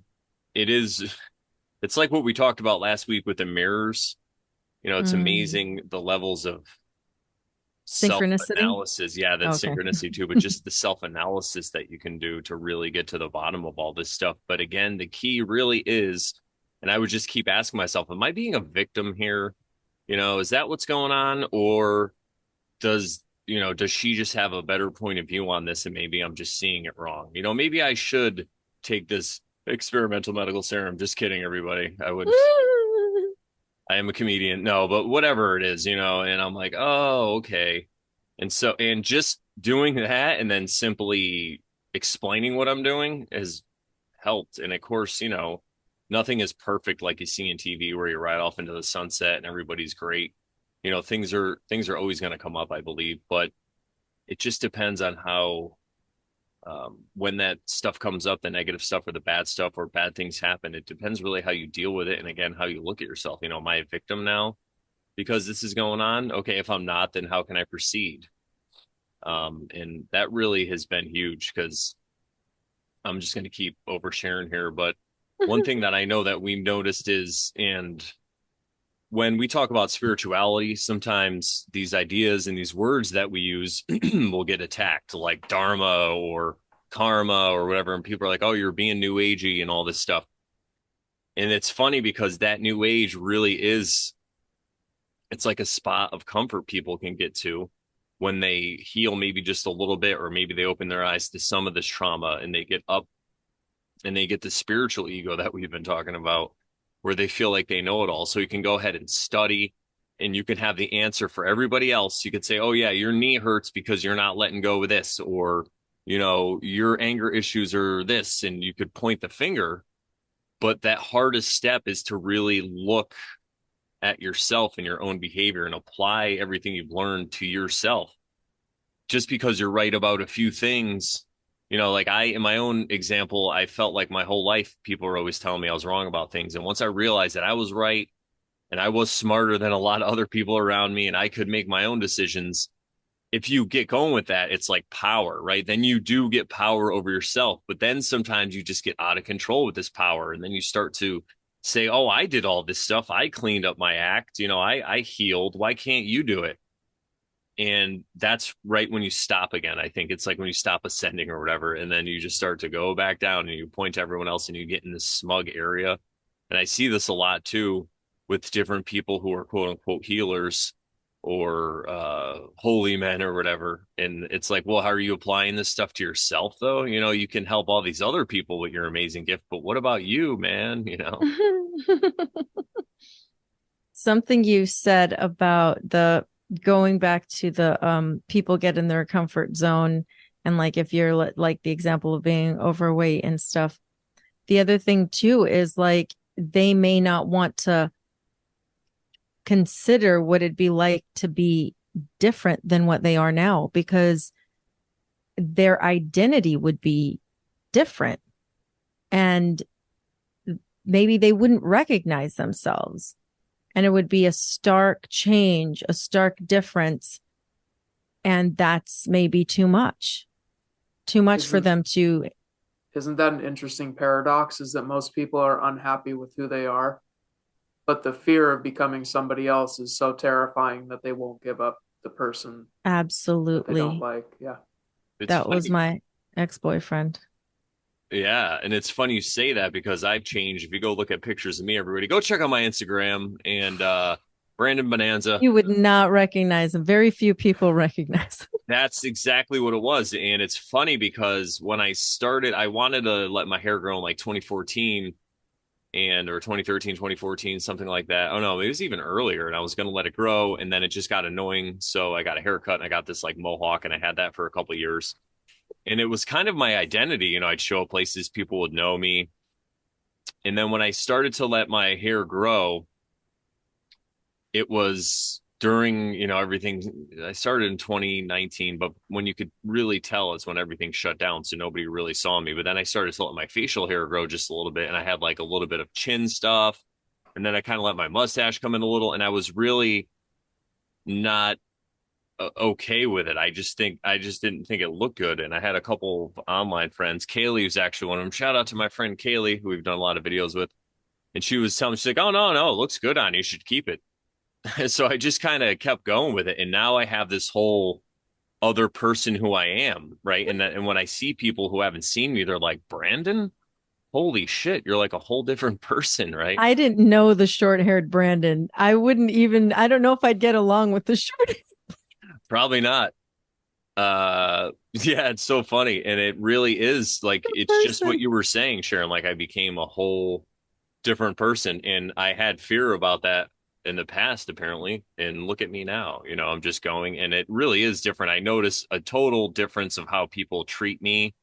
it is, it's like what we talked about last week with the mirrors. It's Mm. amazing the levels of Synchronicity. self-analysis. Yeah, that's Okay. synchronicity too, but just the self-analysis that you can do to really get to the bottom of all this stuff. But again, the key really is, and I would just keep asking myself, am I being a victim here? Is that what's going on? Or does she just have a better point of view on this and maybe I'm just seeing it wrong? Maybe I should take this experimental medical serum. Just kidding, everybody. I am a comedian. No, but whatever it is, and I'm like, oh, okay. And just doing that and then simply explaining what I'm doing has helped. And of course, nothing is perfect like you see in TV where you ride off into the sunset and everybody's great. Things are always going to come up, I believe, but it just depends on how when that stuff comes up, the negative stuff or the bad stuff or bad things happen, it depends really how you deal with it. And again, how you look at yourself. Am I a victim now because this is going on? Okay, if I'm not, then how can I proceed? And that really has been huge because I'm just going to keep oversharing here. But one thing that I know that we noticed is, and when we talk about spirituality, sometimes these ideas and these words that we use will get attacked, like dharma or karma or whatever. And people are like, oh, you're being new agey and all this stuff. And it's funny because that new age really is, it's like a spot of comfort people can get to when they heal maybe just a little bit, or maybe they open their eyes to some of this trauma and they get up and they get the spiritual ego that we've been talking about, where they feel like they know it all. So you can go ahead and study and you can have the answer for everybody else. You could say, oh, yeah, your knee hurts because you're not letting go of this, or, your anger issues are this, and you could point the finger. But that hardest step is to really look at yourself and your own behavior and apply everything you've learned to yourself. Just because you're right about a few things, like in my own example, I felt like my whole life people were always telling me I was wrong about things. And once I realized that I was right and I was smarter than a lot of other people around me and I could make my own decisions, if you get going with that, it's like power, right? Then you do get power over yourself. But then sometimes you just get out of control with this power. And then you start to say, oh, I did all this stuff. I cleaned up my act. I healed. Why can't you do it? And that's right when you stop again. I think it's like when you stop ascending or whatever, and then you just start to go back down and you point to everyone else and you get in this smug area. And I see this a lot too with different people who are quote unquote healers or holy men or whatever. And it's like, well, how are you applying this stuff to yourself though? You can help all these other people with your amazing gift, but what about you, man? Something you said about the going back to the people get in their comfort zone, and like if you're like the example of being overweight and stuff. The other thing too is like they may not want to consider what it'd be like to be different than what they are now, because their identity would be different and maybe they wouldn't recognize themselves. And it would be a stark change, a stark difference. And that's maybe too much for Isn't them to. isn't that an interesting paradox? Is that most people are unhappy with who they are, but the fear of becoming somebody else is so terrifying that they won't give up the person that they don't Absolutely. like. Yeah. It's That was funny. my ex-boyfriend. Yeah, and it's funny you say that because I've changed. If you go look at pictures of me, everybody go check out my Instagram and Brandon Bonanza. You would not recognize him. Very few people recognize him. That's exactly what it was. And it's funny because when I started, I wanted to let my hair grow in like 2014 or 2013, 2014, something like that. Oh no, it was even earlier and I was going to let it grow and then it just got annoying. So I got a haircut and I got this like mohawk and I had that for a couple of years. And it was kind of my identity. I'd show up places, people would know me. And then when I started to let my hair grow, it was during, everything. I started in 2019, but when you could really tell it's when everything shut down. So nobody really saw me. But then I started to let my facial hair grow just a little bit. And I had like a little bit of chin stuff. And then I kind of let my mustache come in a little. And I was really not okay with it. I just didn't think it looked good. And I had a couple of online friends. Kaylee was actually one of them. Shout out to my friend Kaylee, who we've done a lot of videos with. And she was telling me, she's like, oh, no, no, it looks good on you. You should keep it. So I just kind of kept going with it. And now I have this whole other person who I am. Right. And when I see people who haven't seen me, they're like, Brandon, holy shit, you're like a whole different person. Right. I didn't know the short-haired Brandon. I don't know if I'd get along with the short. Probably not. Yeah, it's so funny. And it really is like, it's just what Person. you were saying, Sharon. Like I became a whole different person. And I had fear about that in the past, apparently. And look at me now. I'm just going, and it really is different. I notice a total difference of how people treat me.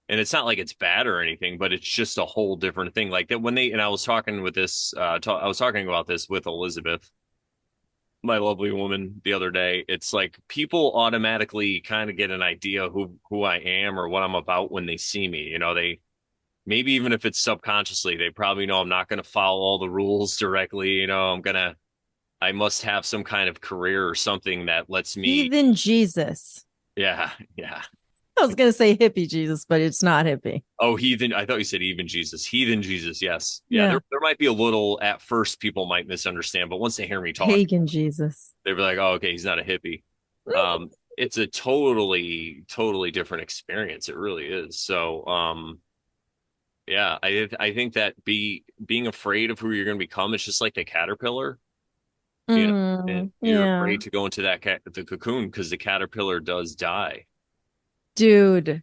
And it's not like it's bad or anything, but it's just a whole different thing. Like that when and I was talking with this, I was talking about this with Elizabeth, my lovely woman, the other day. It's like people automatically kind of get an idea who I am or what I'm about when they see me. They maybe even if it's subconsciously, they probably know I'm not going to follow all the rules directly. I must have some kind of career or something that lets me. Heathen Jesus. Yeah, yeah. I was gonna say hippie Jesus, but it's not hippie. Oh, heathen. I thought you said even Jesus. Heathen Jesus. Yes. Yeah. Yeah. There might be a little at first people might misunderstand, but once they hear me talk, Pagan Jesus. they'll be like, oh, okay, he's not a hippie. It's a totally different experience. It really is. So, yeah, I think that being afraid of who you're going to become, it's just like the caterpillar, and you're Yeah. afraid to go into the cocoon because the caterpillar does die. Dude,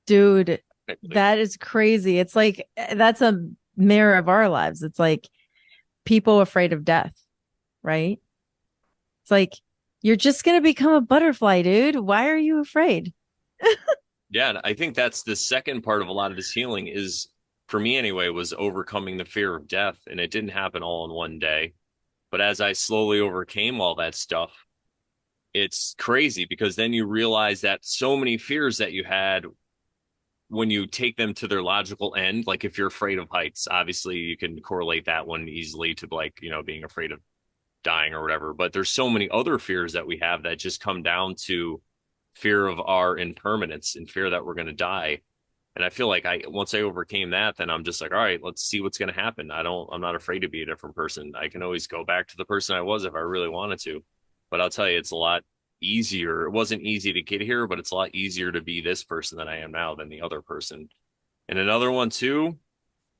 dude, Technically. that is crazy. It's like that's a mirror of our lives. It's like people afraid of death, right? It's like you're just gonna become a butterfly, dude. Why are you afraid? Yeah, and I think that's the second part of a lot of this healing is, for me anyway, was overcoming the fear of death. And it didn't happen all in one day. But as I slowly overcame all that stuff, it's crazy because then you realize that so many fears that you had, when you take them to their logical end, like if you're afraid of heights, obviously you can correlate that one easily to like, being afraid of dying or whatever. But there's so many other fears that we have that just come down to fear of our impermanence and fear that we're going to die. And I feel like once I overcame that, then I'm just like, all right, let's see what's going to happen. I'm not afraid to be a different person. I can always go back to the person I was if I really wanted to. But I'll tell you, it's a lot easier. It wasn't easy to get here, but it's a lot easier to be this person than I am now than the other person. And another one too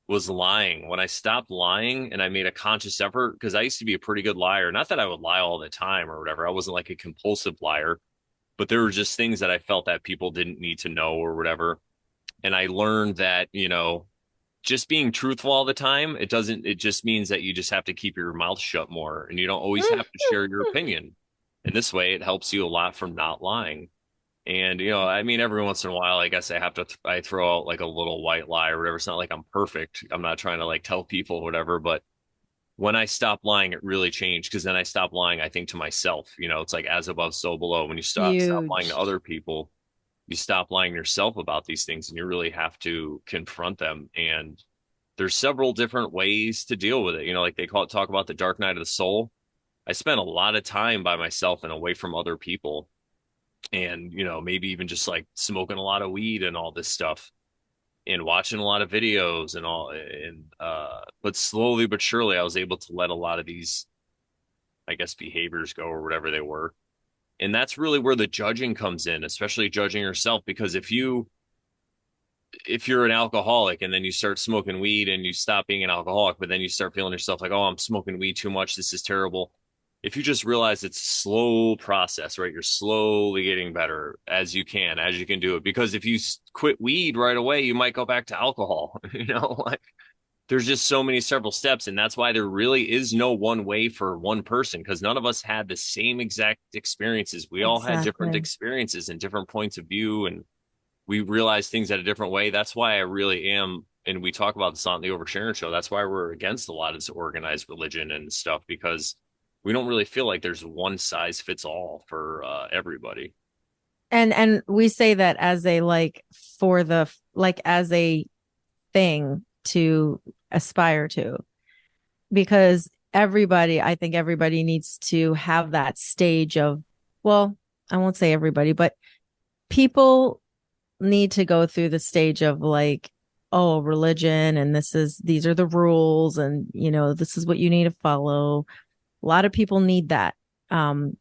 was lying. When I stopped lying and I made a conscious effort, because I used to be a pretty good liar. Not that I would lie all the time or whatever. I wasn't like a compulsive liar, but there were just things that I felt that people didn't need to know or whatever. And I learned that, just being truthful all the time, it just means that you just have to keep your mouth shut more and you don't always have to share your opinion. And this way it helps you a lot from not lying. And, I mean, every once in a while, I guess I throw out like a little white lie or whatever. It's not like I'm perfect. I'm not trying to like tell people whatever, but when I stopped lying, it really changed because then I stopped lying, I think, to myself. It's like as above, so below. When you stop lying to Huge. other people, you stop lying to yourself about these things and you really have to confront them. And there's several different ways to deal with it. Like they talk about the dark night of the soul. I spent a lot of time by myself and away from other people. And, maybe even just like smoking a lot of weed and all this stuff and watching a lot of videos and all. And, but slowly but surely, I was able to let a lot of these, I guess, behaviors go or whatever they were. And that's really where the judging comes in, especially judging yourself. Because if you're an alcoholic and then you start smoking weed and you stop being an alcoholic, but then you start feeling yourself like, oh, I'm smoking weed too much. This is terrible. If you just realize it's a slow process, right? You're slowly getting better as you can do it. Because if you quit weed right away, you might go back to alcohol, like there's just so many several steps. And that's why there really is no one way for one person because none of us had the same exact experiences. We all had different Exactly. experiences and different points of view. And we realize things at a different way. That's why I really am, and we talk about this on the Oversharing show. That's why we're against a lot of this organized religion and stuff because we don't really feel like there's one size fits all for everybody. And we say that as a like for the like as a thing to aspire to because I think everybody needs to have that stage of, well, I won't say everybody, but people need to go through the stage of like, oh, religion and these are the rules and this is what you need to follow. A lot of people need that. Well, And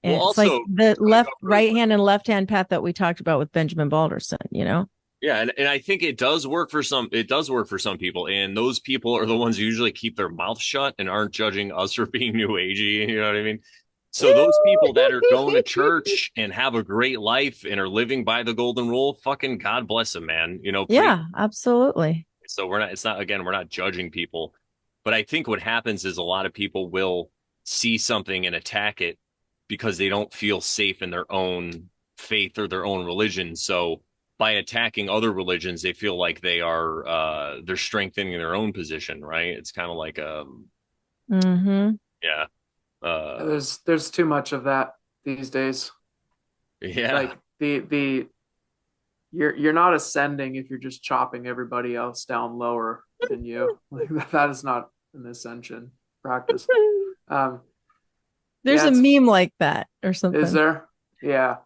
it's like also, the cut you left, off really right quick. hand and left hand path that we talked about with Benjamin Balderson. Yeah, and I think it does work for some. It does work for some people, and those people are the ones who usually keep their mouth shut and aren't judging us for being new agey. You know what I mean? So those people that are going to church and have a great life and are living by the golden rule, fucking God bless them, man. Praise. Yeah, absolutely. So we're not. It's not again. We're not judging people, but I think what happens is a lot of people will see something and attack it because they don't feel safe in their own faith or their own religion. So by attacking other religions, they feel like they're strengthening their own position, right? It's kind of like Mm-hmm. yeah, uh There's too much of that these days. yeah. Like the you're not ascending if you're just chopping everybody else down lower than you. Like that is not an ascension practice. Um, There's yeah, a it's meme like that or is something. there? Yeah.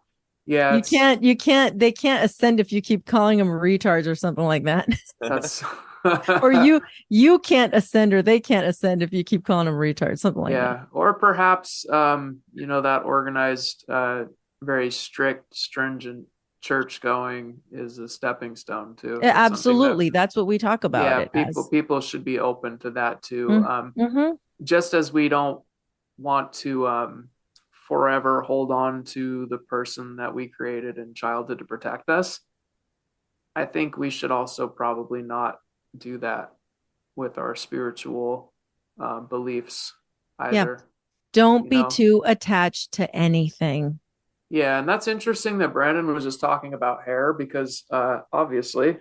Yeah, They can't ascend if you keep calling them retards or something like that. that's Or you can't ascend or they can't ascend if you keep calling them retards, something like that. yeah. Or perhaps that organized, very strict, stringent church going is a stepping stone too. Yeah, It's something that, absolutely. That's what we talk about yeah, it people as. people should be open to that too. Mm-hmm. Just as we don't want to forever hold on to the person that we created in childhood to protect us, I think we should also probably not do that with our spiritual beliefs Yeah. either. Don't You be know, too attached to anything. yeah, and that's interesting that Brandon was just talking about hair because obviously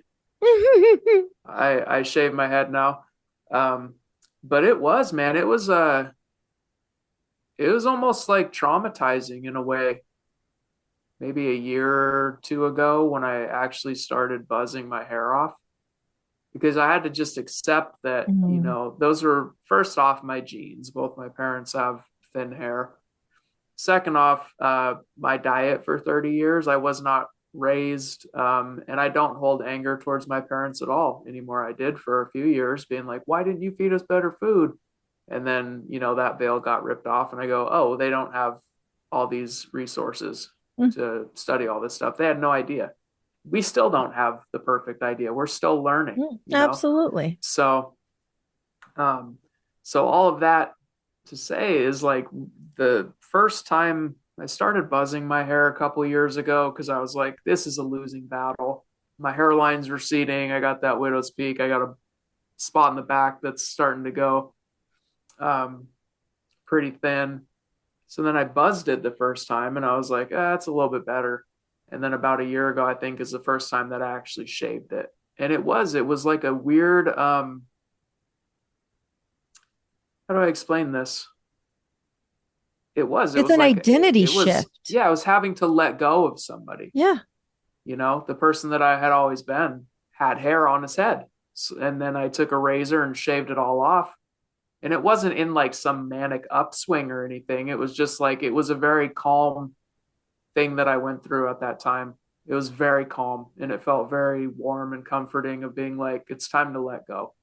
I shave my head now, um, but it was, man, it was almost like traumatizing in a way. Maybe a year or two ago when I actually started buzzing my hair off because I had to just accept that, Mm. those were first off my genes. Both my parents have thin hair. Second off, my diet for 30 years, I was not raised, and I don't hold anger towards my parents at all anymore. I did for a few years, being like, why didn't you feed us better food? And then, that veil got ripped off, and I go, oh, they don't have all these resources Mm. to study all this stuff. They had no idea. We still don't have the perfect idea. We're still learning, Mm. Absolutely. So, um, so all of that to say is like the first time I started buzzing my hair a couple years ago because I was like, this is a losing battle. My hairline's receding. I got that widow's peak. I got a spot in the back that's starting to go um, pretty thin. So then I buzzed it the first time and I was like, it's a little bit better. And then about a year ago, I think is the first time that I actually shaved it. And it was like a weird, how do I explain this? It It's was an like, identity it was, shift. yeah, I was having to let go of somebody. Yeah. The person that I had always been had hair on his head. And then I took a razor and shaved it all off. And it wasn't in like some manic upswing or anything. It was just like, it was a very calm thing that I went through at that time. It was very calm and it felt very warm and comforting of being like, it's time to let go.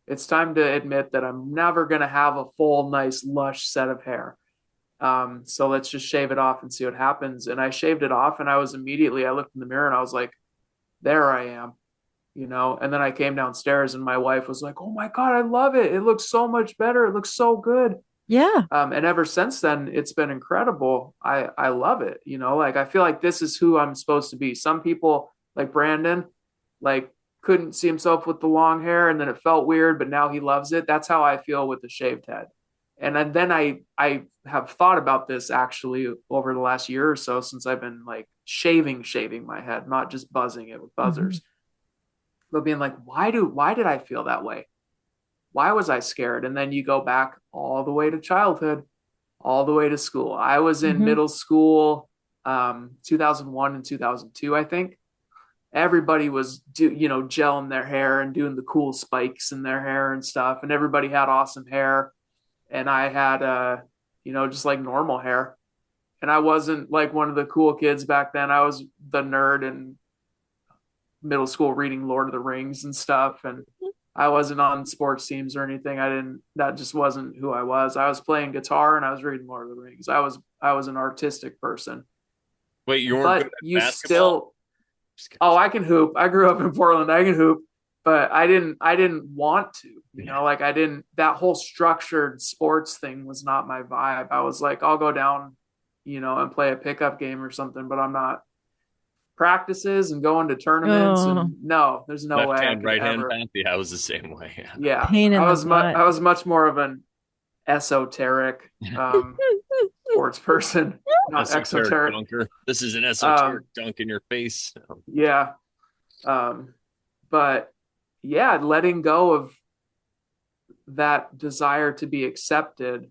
It's time to admit that I'm never going to have a full, nice, lush set of hair. So let's just shave it off and see what happens. And I shaved it off and I looked in the mirror and I was like, there I am, And then I came downstairs and my wife was like, oh my God, I love it. It looks so much better. It looks so good. Yeah. And ever since then, it's been incredible. I love it. Like I feel like this is who I'm supposed to be. Some people like Brandon, like couldn't see himself with the long hair and then it felt weird, but now he loves it. That's how I feel with the shaved head. And then I have thought about this actually over the last year or so since I've been like shaving my head, not just buzzing it with Mhm. buzzers, but being like, why did I feel that way? Why was I scared? And then you go back all the way to childhood, all the way to school. I was in Mhm. middle school, 2001 and 2002, I think. Everybody was gelling their hair and doing the cool spikes in their hair and stuff, and everybody had awesome hair, and I had just like normal hair, and I wasn't like one of the cool kids back then. I was the nerd in middle school reading Lord of the Rings and stuff, and I wasn't on sports teams or anything. That just wasn't who I was. I was playing guitar and I was reading Lord of the Rings. I was an artistic person. Wait, you weren't good But at you basketball? still, oh, I can hoop. I grew up in Portland. I can hoop, but I didn't want to, Yeah. like that whole structured sports thing was not my vibe. I was like, I'll go down, and play a pickup game or something, but I'm not practices and going to tournaments Oh, and no, there's no Left way I hand, could right hand ever. path. Yeah, I was the same way. Yeah, pain in I the was much butt. I was much more of an esoteric sports person, not Esoteric exoteric. dunker. This is an esoteric Um, dunk in your face. yeah, um, but yeah, letting go of that desire to be accepted.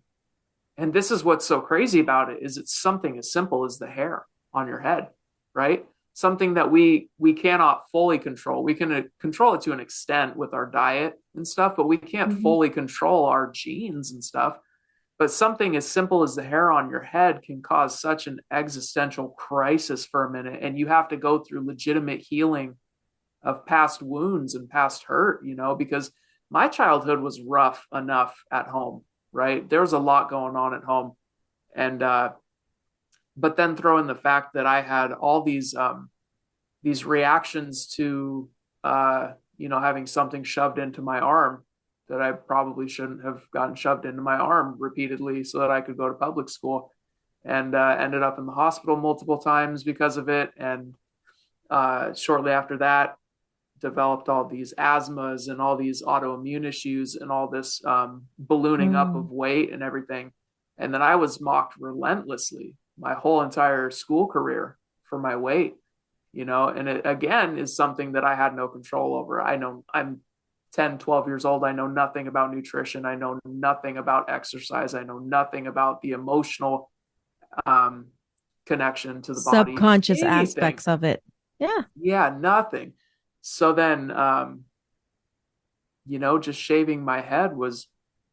And this is what's so crazy about it is it's something as simple as the hair on your head, right? Something that we cannot fully control. We can control it to an extent with our diet and stuff, but we can't Mhm. fully control our genes and stuff. But something as simple as the hair on your head can cause such an existential crisis for a minute, and you have to go through legitimate healing of past wounds and past hurt, because my childhood was rough enough at home, right? There was a lot going on at home. And but then throw in the fact that I had all these reactions to having something shoved into my arm that I probably shouldn't have gotten shoved into my arm repeatedly so that I could go to public school, and ended up in the hospital multiple times because of it. And shortly after that, developed all these asthmas and all these autoimmune issues and all this ballooning up Mm. of weight and everything. And then I was mocked relentlessly my whole entire school career for my weight, and it again is something that I had no control over. I know I'm 10, 12 years old. I know nothing about nutrition. I know nothing about exercise. I know nothing about the emotional um, connection to the body, Subconscious anything. aspects of it. Yeah. Yeah, nothing. So then, just shaving my head was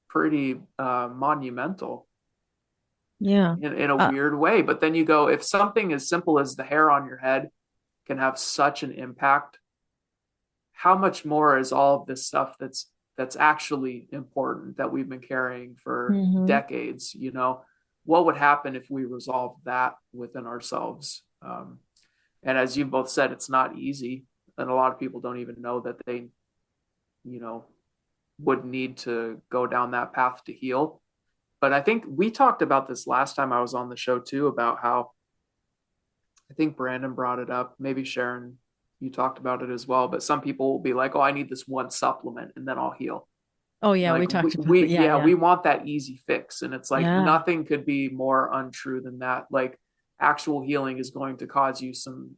pretty monumental Yeah. in a Uh, weird way. But then you go, if something as simple as the hair on your head can have such an impact, how much more is all of this stuff that's actually important that we've been carrying for mhm. decades? What would happen if we resolved that within ourselves? And as you both said, it's not easy, and a lot of people don't even know that they, you know, would need to go down that path to heal. But I think we talked about this last time I was on the show too, about how I think Brandon brought it up. Maybe Sharon, you talked about it as well. But some people will be like, "Oh, I need this one supplement, and then I'll heal." Oh yeah, Like we talked about that. Yeah, yeah, yeah. we want that easy fix, and it's like Yeah. nothing could be more untrue than that. Like actual healing is going to cause you some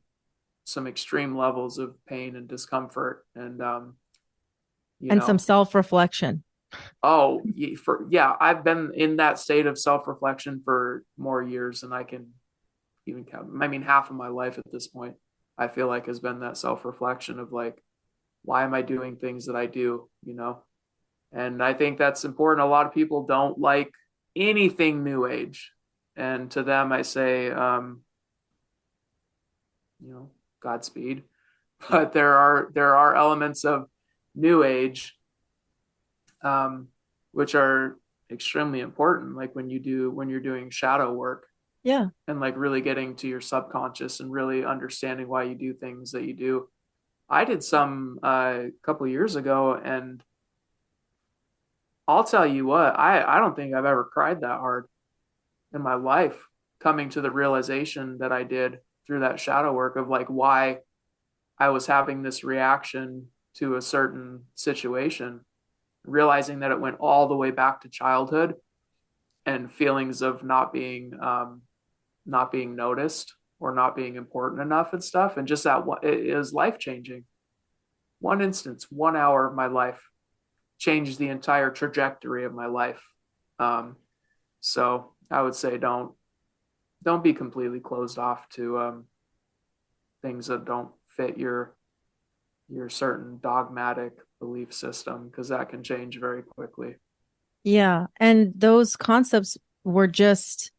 extreme levels of pain and discomfort, and you And some know, self-reflection. oh, yeah, I've been in that state of self reflection for more years than I can even count. I mean, half of my life at this point, I feel like has been that self reflection of like, why am I doing things that I do, And I think that's important. A lot of people don't like anything new age. And to them, I say, Godspeed. But there are elements of new age, um, which are extremely important. Like when you're doing shadow work Yeah. and like really getting to your subconscious and really understanding why you do things that you do. I did some a couple of years ago, and I'll tell you what, I don't think I've ever cried that hard in my life, coming to the realization that I did through that shadow work of like why I was having this reaction to a certain situation, realizing that it went all the way back to childhood and feelings of not being noticed or not being important enough and stuff. And just that it is life changing. One instance, 1 hour of my life changed the entire trajectory of my life. Um, so I would say don't be completely closed off to things that don't fit your certain dogmatic belief system, because that can change very quickly Yeah. And those concepts were just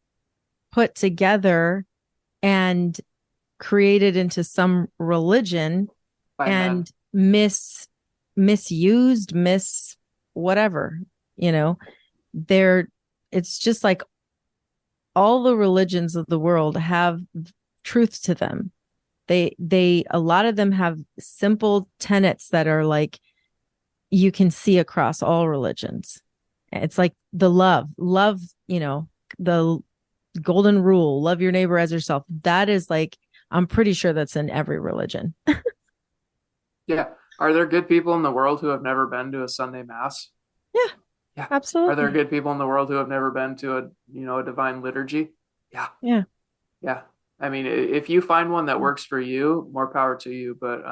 put together and created into some religion by men. and misused, whatever, you know. They're it's just like all the religions of the world have truth to them. They a lot of them have simple tenets that are like you can see across all religions. It's like the love, the golden rule, love your neighbor as yourself. That is like, I'm pretty sure that's in every religion. Yeah. Are there good people in the world who have never been to a Sunday mass? Yeah, Yeah. Are there absolutely. good people in the world who have never been to a divine liturgy? Yeah. Yeah. Yeah. I mean, if you find one that works for you, more power to you. But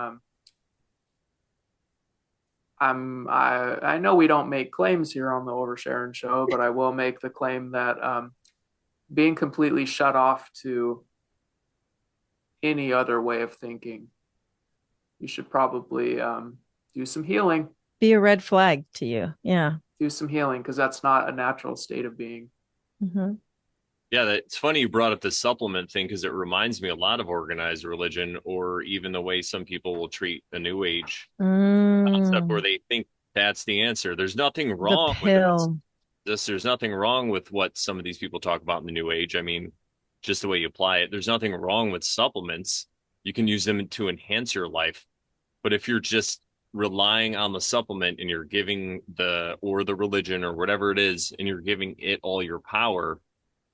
I know we don't make claims here on the Over Sharon show, but I will make the claim that being completely shut off to any other way of thinking, you should probably do some healing. Be a red flag to you. Yeah. Do some healing, because that's not a natural state of being. Hmm. Yeah, it's funny you brought up the supplement thing because it reminds me a lot of organized religion, or even the way some people will treat the new age concept where Mm, they think that's the answer. There's nothing the wrong with pill. this. There's nothing wrong with what some of these people talk about in the new age. I mean, just the way you apply it. There's nothing wrong with supplements. You can use them to enhance your life. But if you're just relying on the supplement and you're giving the religion or whatever it is, and you're giving it all your power,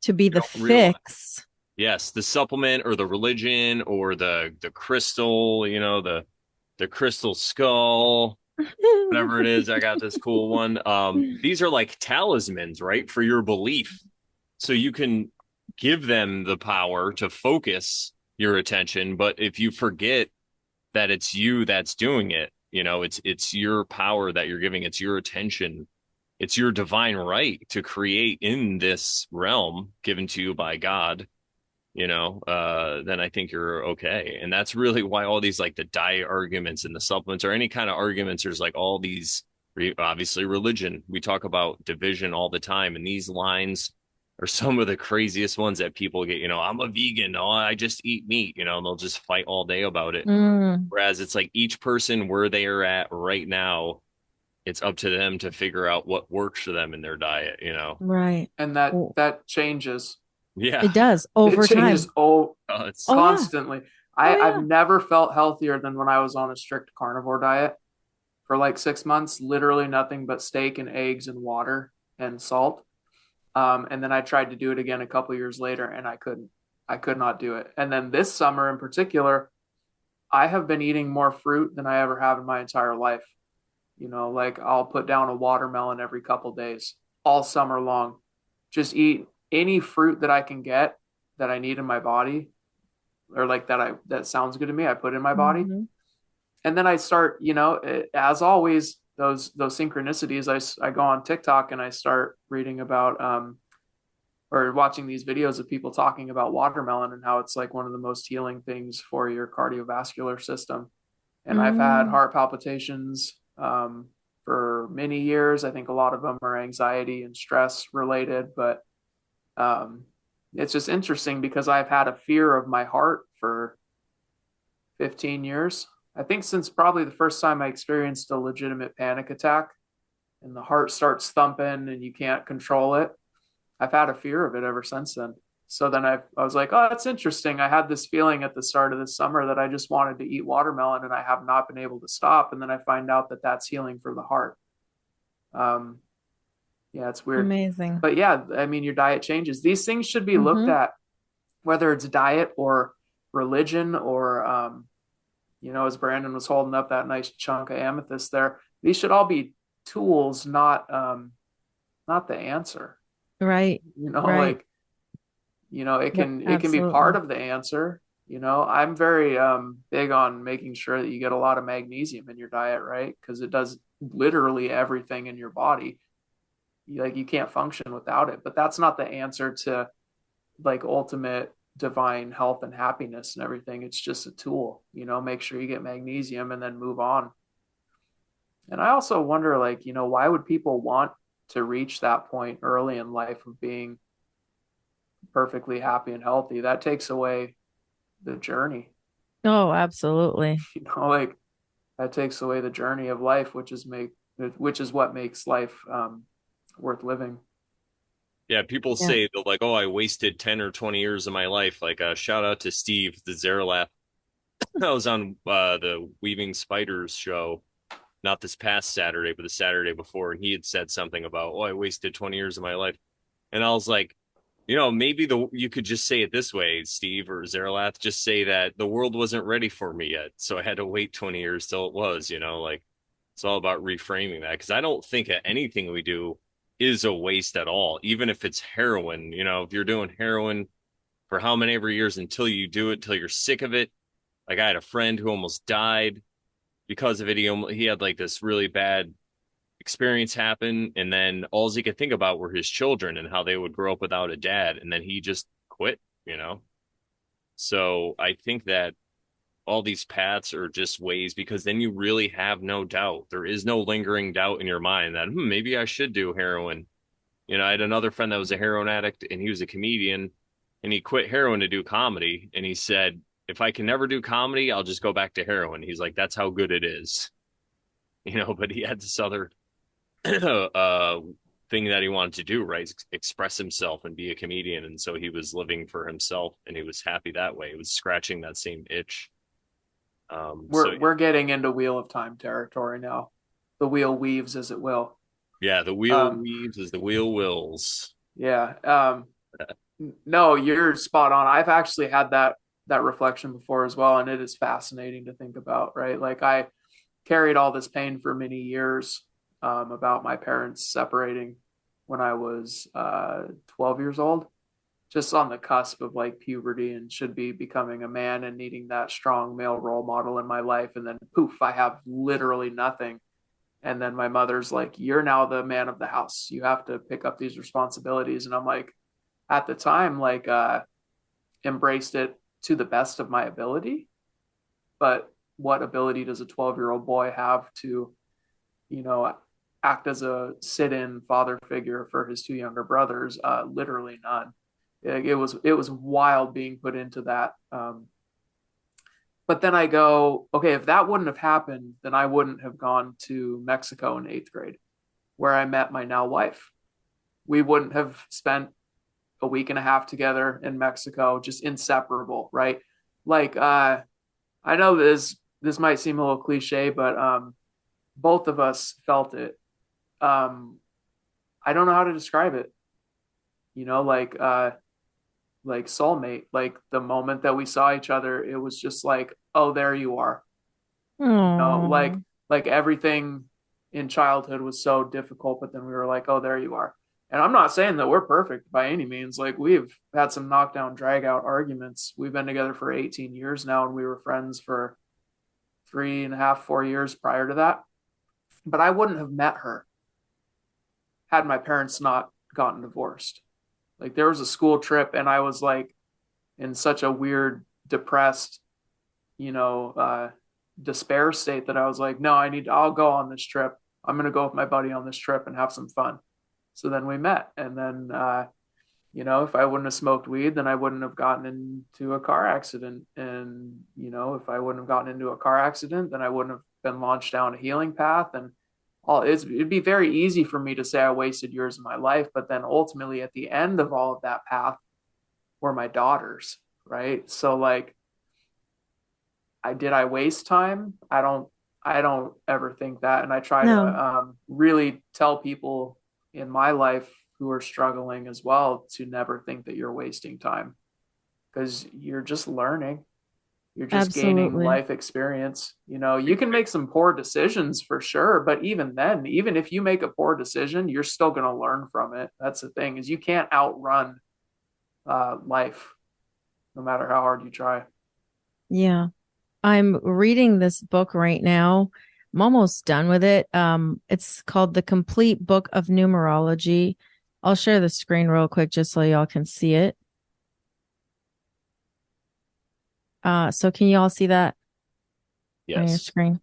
To be you the don't realize. fix. Yes, the supplement or the religion or the crystal, the crystal skull, whatever it is. I got this cool one. These are like talismans, right, for your belief. So you can give them the power to focus your attention, but if you forget that it's you that's doing it, it's your power that you're giving, it's your attention, it's your divine right to create in this realm given to you by God, then I think you're okay. And that's really why all these like the diet arguments and the supplements or any kind of arguments, there's like all these obviously religion. We talk about division all the time, and these lines are some of the craziest ones that people get, I'm a vegan, oh, I just eat meat, and they'll just fight all day about it. Mm, Whereas it's like each person where they are at right now, it's up to them to figure out what works for them in their diet. right. And that Oh, that changes. Yeah. it does It over changes time. It's Oh yeah. constantly. Oh I've yeah. never felt healthier than when I was on a strict carnivore diet for like 6 months, literally nothing but steak and eggs and water and salt. And then I tried to do it again a couple years later and I couldn't. I could not do it. And then this summer in particular, I have been eating more fruit than I ever have in my entire life. Like I'll put down a watermelon every couple days, all summer long. Just eat any fruit that I can get that I need in my body, or like that sounds good to me. I put in my body, Hmm. and then I start, as always, those synchronicities. I go on TikTok and I start reading about or watching these videos of people talking about watermelon and how it's like one of the most healing things for your cardiovascular system. And I've had Mm, heart palpitations for many years. I think a lot of them are anxiety and stress related, but um, it's just interesting because I've had a fear of my heart for 15 years. I think since probably the first time I experienced a legitimate panic attack and the heart starts thumping and you can't control it, I've had a fear of it ever since then. So then I was like, oh, that's interesting. I had this feeling at the start of this summer that I just wanted to eat watermelon and I have not been able to stop. And then I find out that that's healing for the heart. Um, yeah, it's weird. amazing. But yeah, I mean, your diet changes. These things should be looked Hmm. at, whether it's diet or religion or, as Brandon was holding up that nice chunk of amethyst there, these should all be tools, not the answer. Right. Right. Like it Yep. can be part Absolutely. of the answer. I'm very big on making sure that you get a lot of magnesium in your diet, right? Because it does literally everything in your body. You can't function without it. But that's not the answer to like ultimate divine health and happiness and everything. It's just a tool. Make sure you get magnesium and then move on. And I also wonder, like, why would people want to reach that point early in life of being perfectly happy and healthy? That takes away the journey. Oh, absolutely. Like that takes away the journey of life, which is what makes life worth living. Yeah, people Yeah. say that like, oh, I wasted 10 or 20 years of my life. Like shout out to Steve, the Zeralath. I was on the Weaving Spiders show, not this past Saturday, but the Saturday before, and he had said something about, oh, I wasted 20 years of my life. And I was like, maybe you could just say it this way, Steve or Zeralath, just say that the world wasn't ready for me yet. So I had to wait 20 years till it was, like it's all about reframing that. Cause I don't think that anything we do is a waste at all, even if it's heroin. If you're doing heroin for how many ever years until you do it, till you're sick of it. Like I had a friend who almost died because of it. He had like this really bad experience happen, and then all he could think about were his children and how they would grow up without a dad, and then he just quit. So I think that all these paths are just ways because then you really have no doubt. There is no lingering doubt in your mind that maybe I should do heroin. I had another friend that was a heroin addict and he was a comedian and he quit heroin to do comedy. And he said, if I can never do comedy, I'll just go back to heroin. He's like, that's how good it is, but he had this other thing that he wanted to do, right? Express himself and be a comedian. And so he was living for himself and he was happy that way. He was scratching that same itch. So We're getting into Wheel of Time territory now. The wheel weaves as it will. yeah, the wheel Um, weaves as the wheel wills. yeah. No, you're spot on. I've actually had that reflection before as well, and it is fascinating to think about, right? Like I carried all this pain for many years about my parents separating when I was 12 years old, just on the cusp of like puberty and should be becoming a man and needing that strong male role model in my life. And then poof, I have literally nothing. And then my mother's like, you're now the man of the house. You have to pick up these responsibilities. And I'm like, at the time, like, embraced it to the best of my ability. But what ability does a 12-year-old boy have to, you know, act as a sit-in father figure for his two younger brothers? Literally none. It was wild being put into that. But then I go, okay, if that wouldn't have happened, then I wouldn't have gone to Mexico in eighth grade, where I met my now wife. We wouldn't have spent a week and a half together in Mexico, just inseparable, right? Like, I know this might seem a little cliche, but both of us felt it. Um, I don't know how to describe it. You know, like soulmate. Like the moment that we saw each other, it was just like, oh, there you are. You know, Oh, like everything in childhood was so difficult, but then we were like, oh, there you are. And I'm not saying that we're perfect by any means. Like we've had some knockdown, drag out arguments. We've been together for 18 years now, and we were friends for 3.5, 4 years prior to that. But I wouldn't have met her had my parents not gotten divorced. Like there was a school trip, and I was like in such a weird, depressed, you know, despair state that I was like, no, I'll go on this trip. I'm going to go with my buddy on this trip and have some fun. So then we met. And then, if I wouldn't have smoked weed, then I wouldn't have gotten into a car accident. And, if I wouldn't have gotten into a car accident, then I wouldn't have been launched down a healing path. And it'd be very easy for me to say I wasted years of my life. But then ultimately at the end of all of that path were my daughters. Right. So like, I waste time? I don't ever think that. And I try to no. really tell people in my life who are struggling as well to never think that you're wasting time, because you're just learning. You're just gaining Absolutely. life experience. You can make some poor decisions for sure, but even then, even if you make a poor decision, you're still going to learn from it. That's the thing, is you can't outrun life, no matter how hard you try. Yeah. I'm reading this book right now. I'm almost done with it. It's called The Complete Book of Numerology. I'll share the screen real quick just so y'all can see it. So can you all see that on your Yes. screen?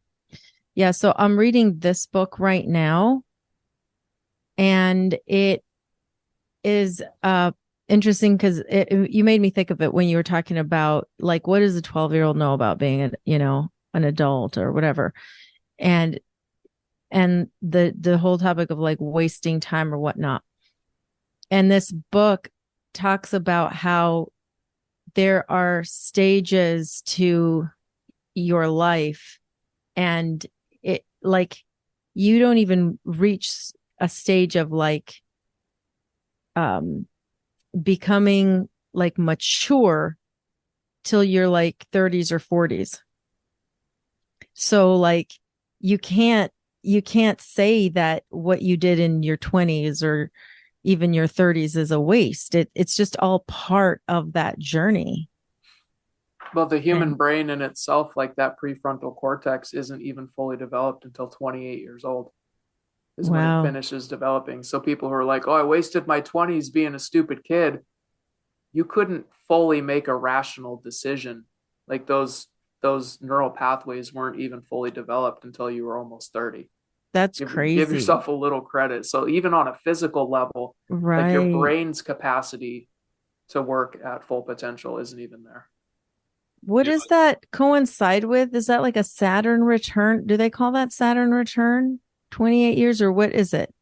Yeah, so I'm reading this book right now, and it is interesting because you made me think of it when you were talking about like what does a 12-year-old know about being an adult or whatever. And the whole topic of like wasting time or whatnot. And this book talks about how there are stages to your life, and it like you don't even reach a stage of like um becoming like mature till you're like 30s or 40s. So like you can't you can't say that what you did in your 20s or even your 30s is a waste. It's just all part of that journey. Well, the human And brain in itself, like that prefrontal cortex, isn't even fully developed until 28 years old, is when it wow. finishes developing. So people who are like, oh, I wasted my 20s being a stupid kid, you couldn't fully make a rational decision. Like those neural pathways weren't even fully developed until you were almost 30. That's Give crazy. yourself a little credit. So even on a physical level, like your Right. brain's capacity to work at full potential isn't even there. What Yeah, does that coincide with? Is that like a Saturn return? Do they call that Saturn return? 28 years, or what is it?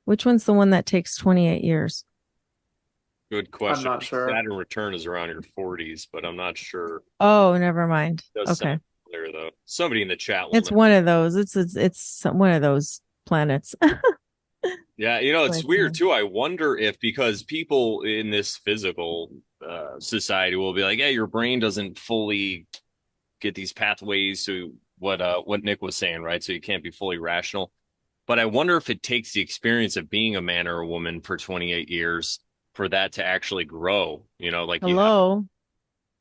Which one's the one that takes 28 years? good I'm question. I not think sure. Saturn return is around your 40s, but I'm not sure. Oh, never mind. It does sound Okay. clear though. Somebody in the chat will It's know. one of those. It's one of those planets. Yeah, it's But weird too. I wonder if because people in this physical society will be like, yeah, your brain doesn't fully get these pathways to what Nick was saying, right? So you can't be fully rational. But I wonder if it takes the experience of being a man or a woman for 28 years for that to actually grow. Like you have hello.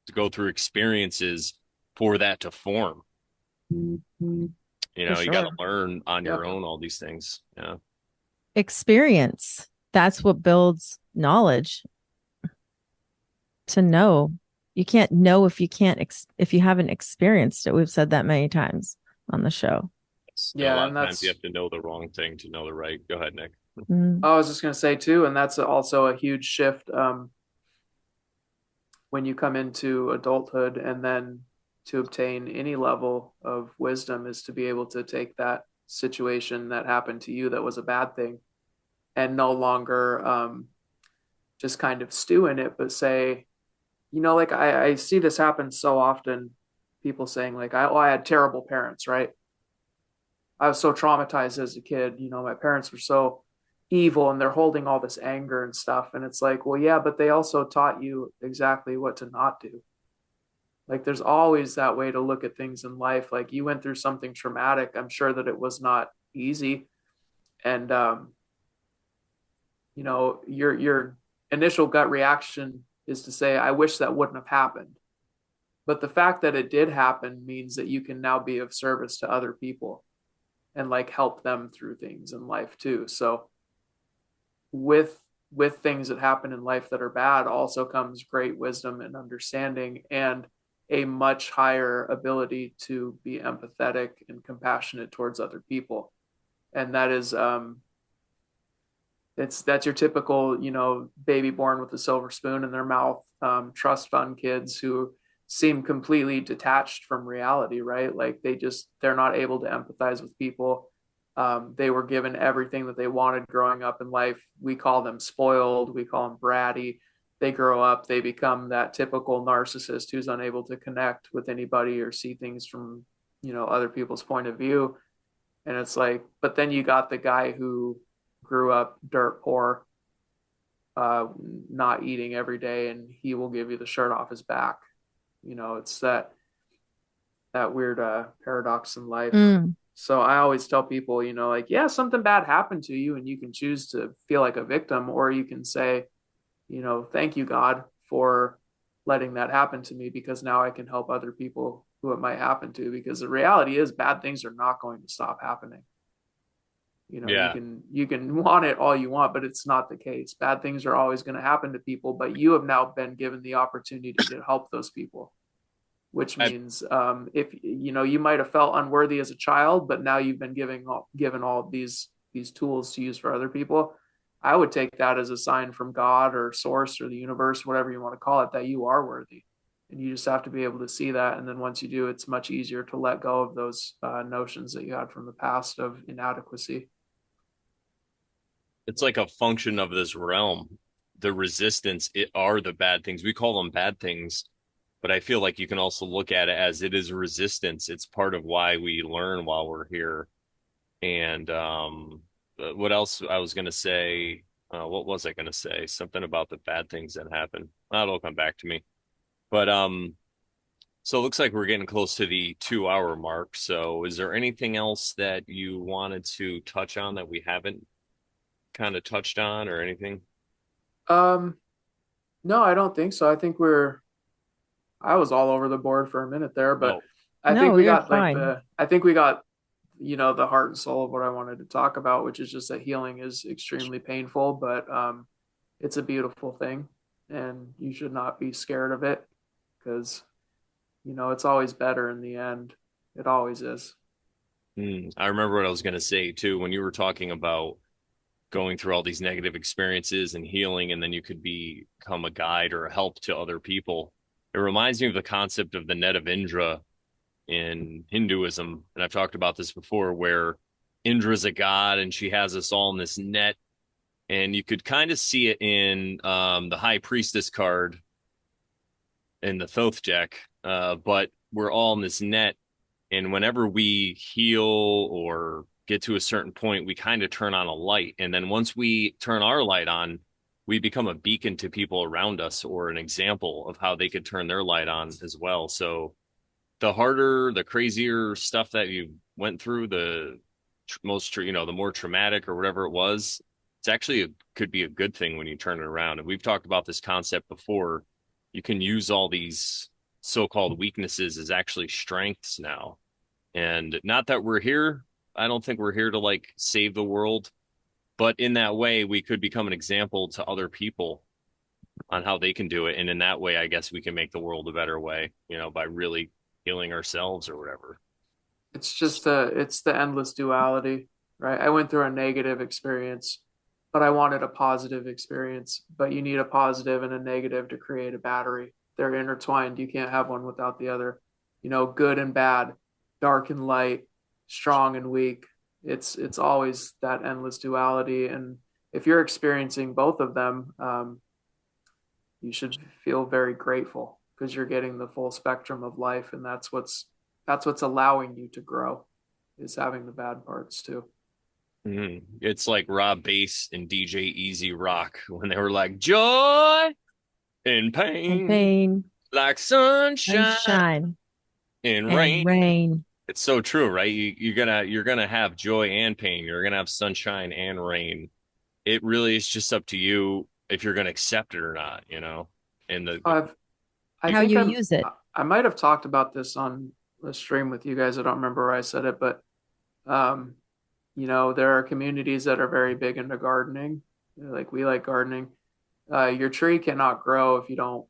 to go through experiences for that to form. For You got to sure. learn on Yeah. your own all these things. Yeah. Experience. That's what builds knowledge to know. You can't know if you can't if you haven't experienced it. We've said that many times on the show. And a Yeah. lot And of times you that's, have to know the wrong thing to know the right. Go ahead, Nick. Mm. I was just going to say too, and that's also a huge shift when you come into adulthood, and then to obtain any level of wisdom is to be able to take that situation that happened to you that was a bad thing and no longer just kind of stew in it, but say, like I see this happen so often. People saying like, I had terrible parents, right? I was so traumatized as a kid. My parents were so evil and they're holding all this anger and stuff. And it's like, well, yeah, but they also taught you exactly what to not do. Like, there's always that way to look at things in life. Like, you went through something traumatic. I'm sure that it was not easy. And, your initial gut reaction is to say, I wish that wouldn't have happened. But the fact that it did happen means that you can now be of service to other people and like help them through things in life too. So with with things that happen in life that are bad also comes great wisdom and understanding and a much higher ability to be empathetic and compassionate towards other people. And that is that's your typical, baby born with a silver spoon in their mouth, trust fund kids who seem completely detached from reality, right? Like they're not able to empathize with people. They were given everything that they wanted growing up in life. We call them spoiled, we call them bratty. They grow up, they become that typical narcissist who's unable to connect with anybody or see things from, other people's point of view. And it's like, but then you got the guy who grew up dirt poor, uh, not eating every day, and he will give you the shirt off his back. It's that weird paradox in life. Mm. So I always tell people, like, yeah, something bad happened to you, and you can choose to feel like a victim, or you can say, thank you, God, for letting that happen to me because now I can help other people who it might happen to. Because the reality is, bad things are not going to stop happening. You Yeah. can want it all you want, but it's not the case. Bad things are always going to happen to people, but you have now been given the opportunity to help those people, which I, means if you might have felt unworthy as a child, but now you've been given all these tools to use for other people. I would take that as a sign from God or source or the universe, whatever you want to call it, that you are worthy. And you just have to be able to see that. And then once you do, it's much easier to let go of those notions that you had from the past of inadequacy. it's like a function of this realm. The resistance are the bad things. We call them bad things, but I feel like you can also look at it as it is resistance. It's part of why we learn while we're here. And what else I was going to say? What was I going to say? Something about the bad things that happen. That'll come back to me. But so it looks like we're getting close to the 2 hour mark. So is there anything else that you wanted to touch on that we haven't kind of touched on or anything? Um, no, I don't think so. I was all over the board for a minute there, but Oh, I think No, we you're got fine. the heart and soul of what I wanted to talk about, which is just that healing is extremely painful, but it's a beautiful thing, and you should not be scared of it because it's always better in the end. It always is. I remember what I was going to say too when you were talking about going through all these negative experiences and healing, and then you could become a guide or a help to other people. It reminds me of the concept of the net of Indra in Hinduism. And I've talked about this before, where Indra's a god and she has us all in this net. And you could kind of see it in the High Priestess card in the Thoth deck. But we're all in this net. And whenever we heal or get to a certain point, we kind of turn on a light. And then once we turn our light on, we become a beacon to people around us or an example of how they could turn their light on as well. So the harder, the crazier stuff that you went through, the most, the more traumatic or whatever it was, it's actually could be a good thing when you turn it around. And we've talked about this concept before. You can use all these so-called weaknesses as actually strengths now. And not that we're here, I don't think we're here to like save the world, but in that way, we could become an example to other people on how they can do it. And in that way, I guess we can make the world a better way, by really healing ourselves or whatever. It's the endless duality, right? I went through a negative experience, but I wanted a positive experience. But you need a positive and a negative to create a battery. They're intertwined. You can't have one without the other. Good and bad, dark and light, strong and weak. It's always that endless duality. And if you're experiencing both of them, you should feel very grateful because you're getting the full spectrum of life, and that's what's allowing you to grow, is having the bad parts too. It's like Rob Bass and DJ Easy Rock when they were like joy and And pain, pain, like sunshine sunshine, and and rain. rain. It's so true, right? You're gonna have joy and pain. You're gonna have sunshine and rain. It really is just up to you if you're gonna accept it or not, And I've I How think you use it. I might have talked about this on the stream with you guys. I don't remember where I said it, but um, there are communities that are very big into gardening. Like, we like gardening. Your tree cannot grow if you don't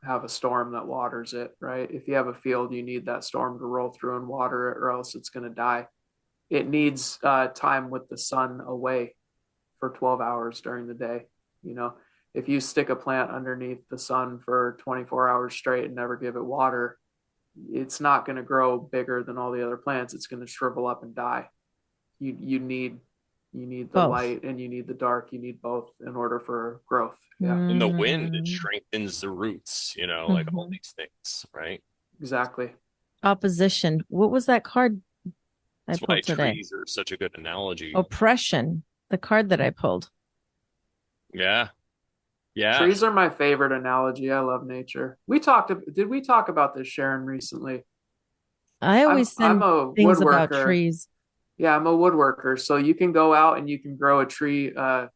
have a storm that waters it, right? If you have a field, you need that storm to roll through and water it, or else it's going to die. It needs time with the sun away for 12 hours during the day. You know, if you stick a plant underneath the sun for 24 hours straight and never give it water, it's not going to grow bigger than all the other plants. It's going to shrivel up and die. You need the Both. light and you need the dark. You need both in order for growth. Yeah, in the wind, it Mm, strengthens the roots, like all mhm. these things, right? exactly. Opposition. What was that card I That's why pulled today? trees are such a good analogy. Oppression. The card that I pulled. Yeah. Yeah. Trees are my favorite analogy. I love nature. Did we talk about this, Sharon, recently? I I'm always I'm send a things about woodworker. trees. Yeah, I'm a woodworker. So you can go out and you can grow a tree, a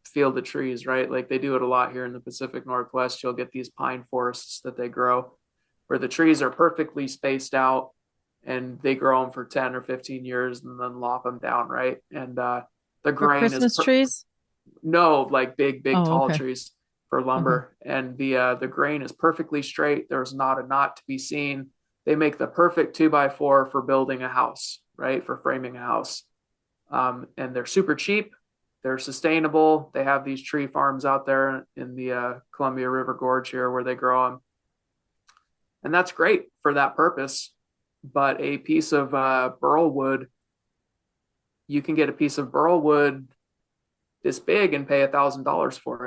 field of trees, right? Like, they do it a lot here in the Pacific Northwest. You'll get these pine forests that they grow where the trees are perfectly spaced out, and they grow them for 10 or 15 years and then lop them down, right? And the For grain is Christmas trees? no, like big Oh, tall okay. trees for Okay. lumber, and the grain is perfectly straight. There's not a knot to be seen. They make the perfect 2x4 for building a house, right? For framing a house. And they're super cheap. They're sustainable. They have these tree farms out there in the Columbia River Gorge here where they grow them, and that's great for that purpose. But a piece of burl wood, you can get a piece of burl wood this big and pay $1,000 for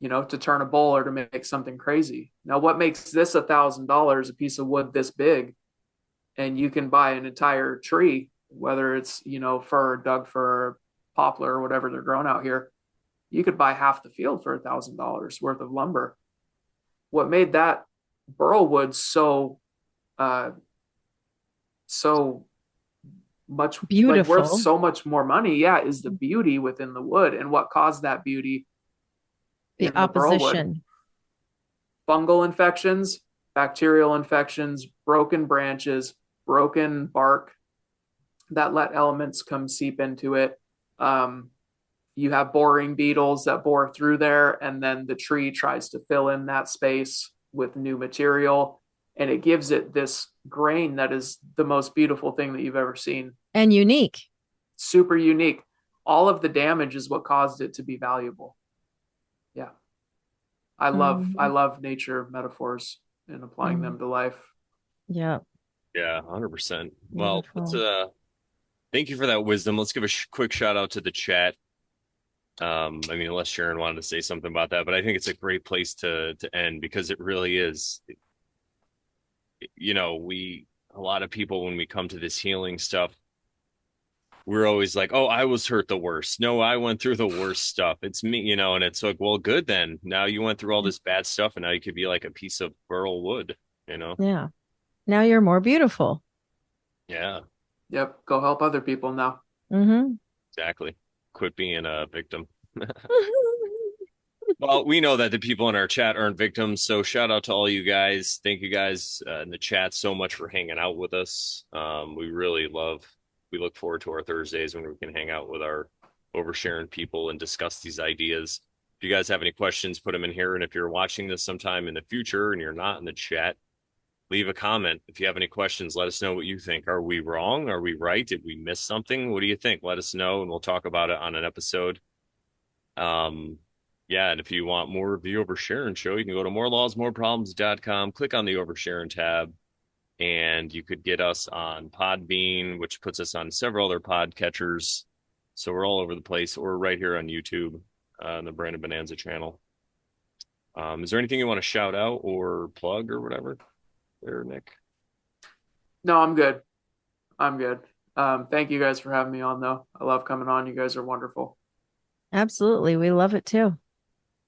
it, to turn a bowl or to make something crazy. Now, what makes this $1,000, a piece of wood this big, and you can buy an entire tree, whether it's, fir, Doug fir, poplar, or whatever they're grown out here. You could buy half the field for $1,000 worth of lumber. What made that burl wood uh, so much, like, worth Beautiful. so much more money, yeah, is the beauty within the wood. And what caused that beauty The in the burl wood? opposition. Fungal infections, bacterial infections, broken branches, broken bark that let elements come seep into it. You have boring beetles that bore through there, and then the tree tries to fill in that space with new material, and it gives it this grain that is the most beautiful thing that you've ever seen. And unique. Super unique. All of the damage is what caused it to be valuable. Yeah. I Mhm. love nature metaphors and applying Mm. them to life. Yeah. Yeah, 100%. Well, let's Beautiful. thank you for that wisdom. Let's give a quick shout out to the chat. I mean, unless Sharon wanted to say something about that, but I think it's a great place to end because it really is. You know, we a lot of people when we come to this healing stuff, we're always like, "Oh, I was hurt the worst. No, I went through the worst stuff. It's me, you know." And it's like, well, good then. Now you went through all this bad stuff, and now you could be like a piece of burl wood, you know? Yeah. Now you're more beautiful. Yeah, Yep. Go help other people now. Hmm. exactly. Quit being a victim. Well, we know that the people in our chat aren't victims, so shout out to all you guys. Thank you guys in the chat so much for hanging out with us. We look forward to our Thursdays when we can hang out with our oversharing people and discuss these ideas. If you guys have any questions, put them in here. And if you're watching this sometime in the future and you're not in the chat, leave a comment. If you have any questions, let us know what you think. Are we wrong? Are we right? Did we miss something? What do you think? Let us know and we'll talk about it on an episode. Um, yeah, and if you want more of the Oversharing show, you can go to morelawsmoreproblems.com, click on the Oversharing tab, and you could get us on Podbean, which puts us on several other podcatchers. So we're all over the place, or right here on YouTube, on the Brandon Bonanza channel. Is there anything you want to shout out or plug or whatever there, Nick? No, I'm good. I'm good. Thank you guys for having me on, though. I love coming on. You guys are wonderful. Absolutely. We love it too.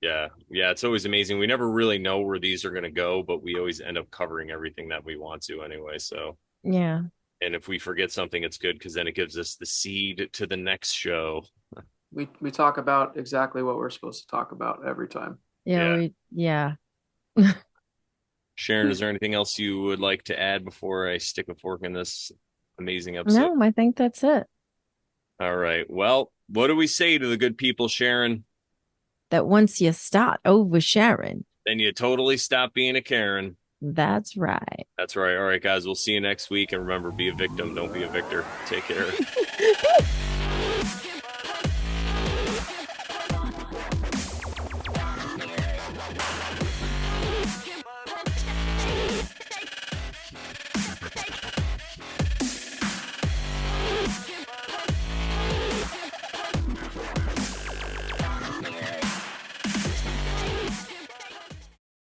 Yeah, yeah, it's always amazing. We never really know where these are going to go, but we always end up covering everything that we want to anyway. So, Yeah. and if we forget something, it's good because then it gives us the seed to the next show. We talk about exactly what we're supposed to talk about every time. Yeah. Yeah. Yeah. Sharon, is there anything else you would like to add before I stick a fork in this amazing episode? No, I think that's it. All right. Well, what do we say to the good people, Sharon? That once you start oversharing, Then you totally stop being a Karen. that's right. That's right. All right, guys. We'll see you next week. And remember, be a victim. Don't be a victor. Take care.